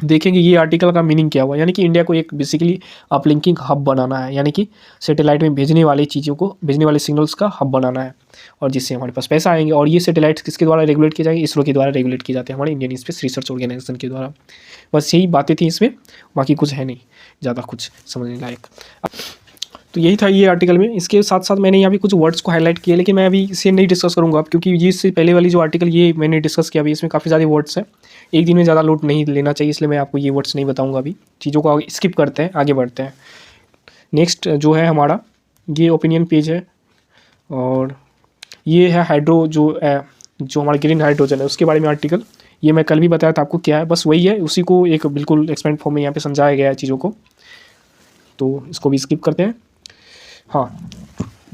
देखेंगे ये आर्टिकल का मीनिंग क्या हुआ, यानी कि इंडिया को एक बेसिकली अपलिंकिंग हब बनाना है, यानी कि सैटेलाइट में भेजने वाली चीज़ों को, भेजने वाले सिग्नल्स का हब बनाना है, और जिससे हमारे पास पैसा आएंगे। और ये सैटेलाइट्स किसके द्वारा रेगुलेट किए जाएंगे? इसरो के द्वारा रेगुलेट किए जाते हैं, हमारे इंडियन स्पेस रिसर्च ऑर्गेनाइजेशन के द्वारा। बस यही बातें थी इसमें, बाकी कुछ है नहीं ज़्यादा कुछ समझने लायक। तो यही था ये आर्टिकल में। इसके साथ साथ मैंने यहाँ भी कुछ वर्ड्स को हाईलाइट किए, लेकिन मैं अभी इसे नहीं डिस्कस करूँगा अब, क्योंकि ये इससे पहले वाली जो आर्टिकल ये मैंने डिस्कस किया अभी, इसमें काफ़ी ज़्यादा वर्ड्स हैं, एक दिन में ज़्यादा लोड नहीं लेना चाहिए, इसलिए मैं आपको ये वर्ड्स नहीं बताऊँगा अभी। चीज़ों को स्किप करते हैं, आगे बढ़ते हैं। नेक्स्ट जो है हमारा ये ओपिनियन पेज है, और ये है हाइड्रो जो हमारा ग्रीन हाइड्रोजन है उसके बारे में आर्टिकल। ये मैं कल भी बताया था आपको क्या है, बस वही है, उसी को एक बिल्कुल एक्सपेंड फॉर्म में यहाँ पे समझाया गया है चीज़ों को, तो इसको भी स्किप करते हैं। हाँ,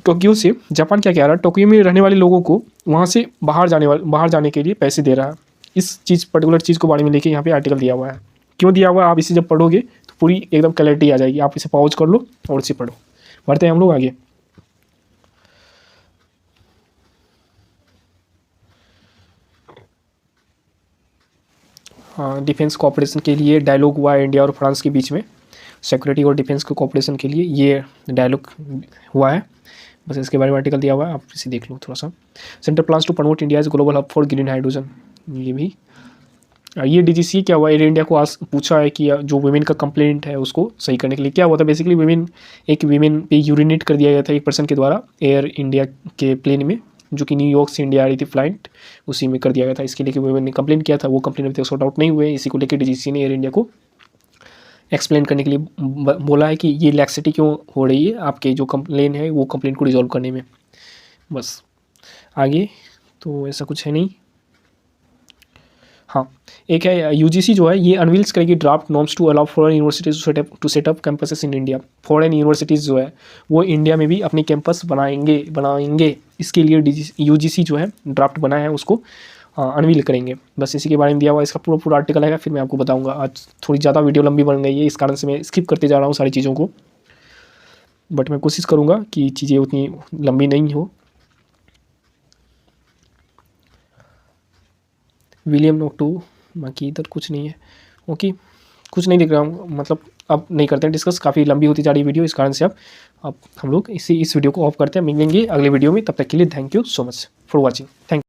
टोक्यो से जापान क्या कह रहा है, टोक्यो में रहने वाले लोगों को वहाँ से बाहर जाने के लिए पैसे दे रहा है। इस पर्टिकुलर चीज़ को बारे में लेके यहाँ पे आर्टिकल दिया हुआ है। क्यों दिया हुआ है, आप इसे जब पढ़ोगे तो पूरी एकदम क्लैरिटी आ जाएगी। आप इसे पॉज कर लो और इसे पढ़ो। बढ़ते हैं हम लोग आगे। हाँ, डिफेंस कोऑपरेशन के लिए डायलॉग हुआ है इंडिया और फ्रांस के बीच में। सिक्योरिटी और डिफेंस के कोऑपरेशन के लिए ये डायलॉग हुआ है, बस इसके बारे में आर्टिकल दिया हुआ है, आप इसे देख लो थोड़ा सा। Centre plans to promote India as global hub for green hydrogen, ये भी। ये डीजीसी क्या हुआ, एयर इंडिया को आज पूछा है कि जो वुमेन का कंप्लेंट है उसको सही करने के लिए क्या हुआ था। बेसिकली वुमेन पे यूरिनेट कर दिया गया था एक पर्सन के द्वारा एयर इंडिया के प्लेन में, जो कि न्यूयॉर्क से इंडिया आ रही थी फ्लाइट, उसी में कर दिया गया था। इसके लिए कि वुमेन ने कंप्लेंट किया था, वो कंप्लेंट अभी तक सॉर्ट आउट नहीं हुए। इसी को लेकर डीजीसी ने एयर इंडिया को एक्सप्लेन करने के लिए बोला है कि ये लैक्सिटी क्यों हो रही है आपके जो कंप्लेन है वो कंप्लेन को रिजॉल्व करने में। बस आगे तो ऐसा कुछ है नहीं। हाँ, एक है यूजीसी जो है ये अनवील्स करेगी draft norms to allow foreign universities to set up campuses in India. Foreign universities जो है वो इंडिया में भी अपने कैंपस बनाएंगे। इसके लिए यूजीसी जो है ड्राफ्ट बनाया है उसको अनवील करेंगे। बस इसी के बारे में दिया हुआ, इसका पूरा आर्टिकल है, फिर मैं आपको बताऊंगा। आज थोड़ी ज़्यादा वीडियो लंबी बन गई है, इस कारण से मैं स्किप करते जा रहा हूँ सारी चीज़ों को, बट मैं कोशिश करूँगा कि चीज़ें उतनी लंबी नहीं हो। विलियम नोट 2, बाकी इधर कुछ नहीं है। ओके, कुछ नहीं दिख रहा हूँ, मतलब अब नहीं करते हैं डिस्कस, काफ़ी लंबी होती जा रही वीडियो, इस कारण से अब हम लोग इस वीडियो को ऑफ करते हैं। मिलेंगे अगले वीडियो में, तब तक के लिए thank you so much for watching. Thank you.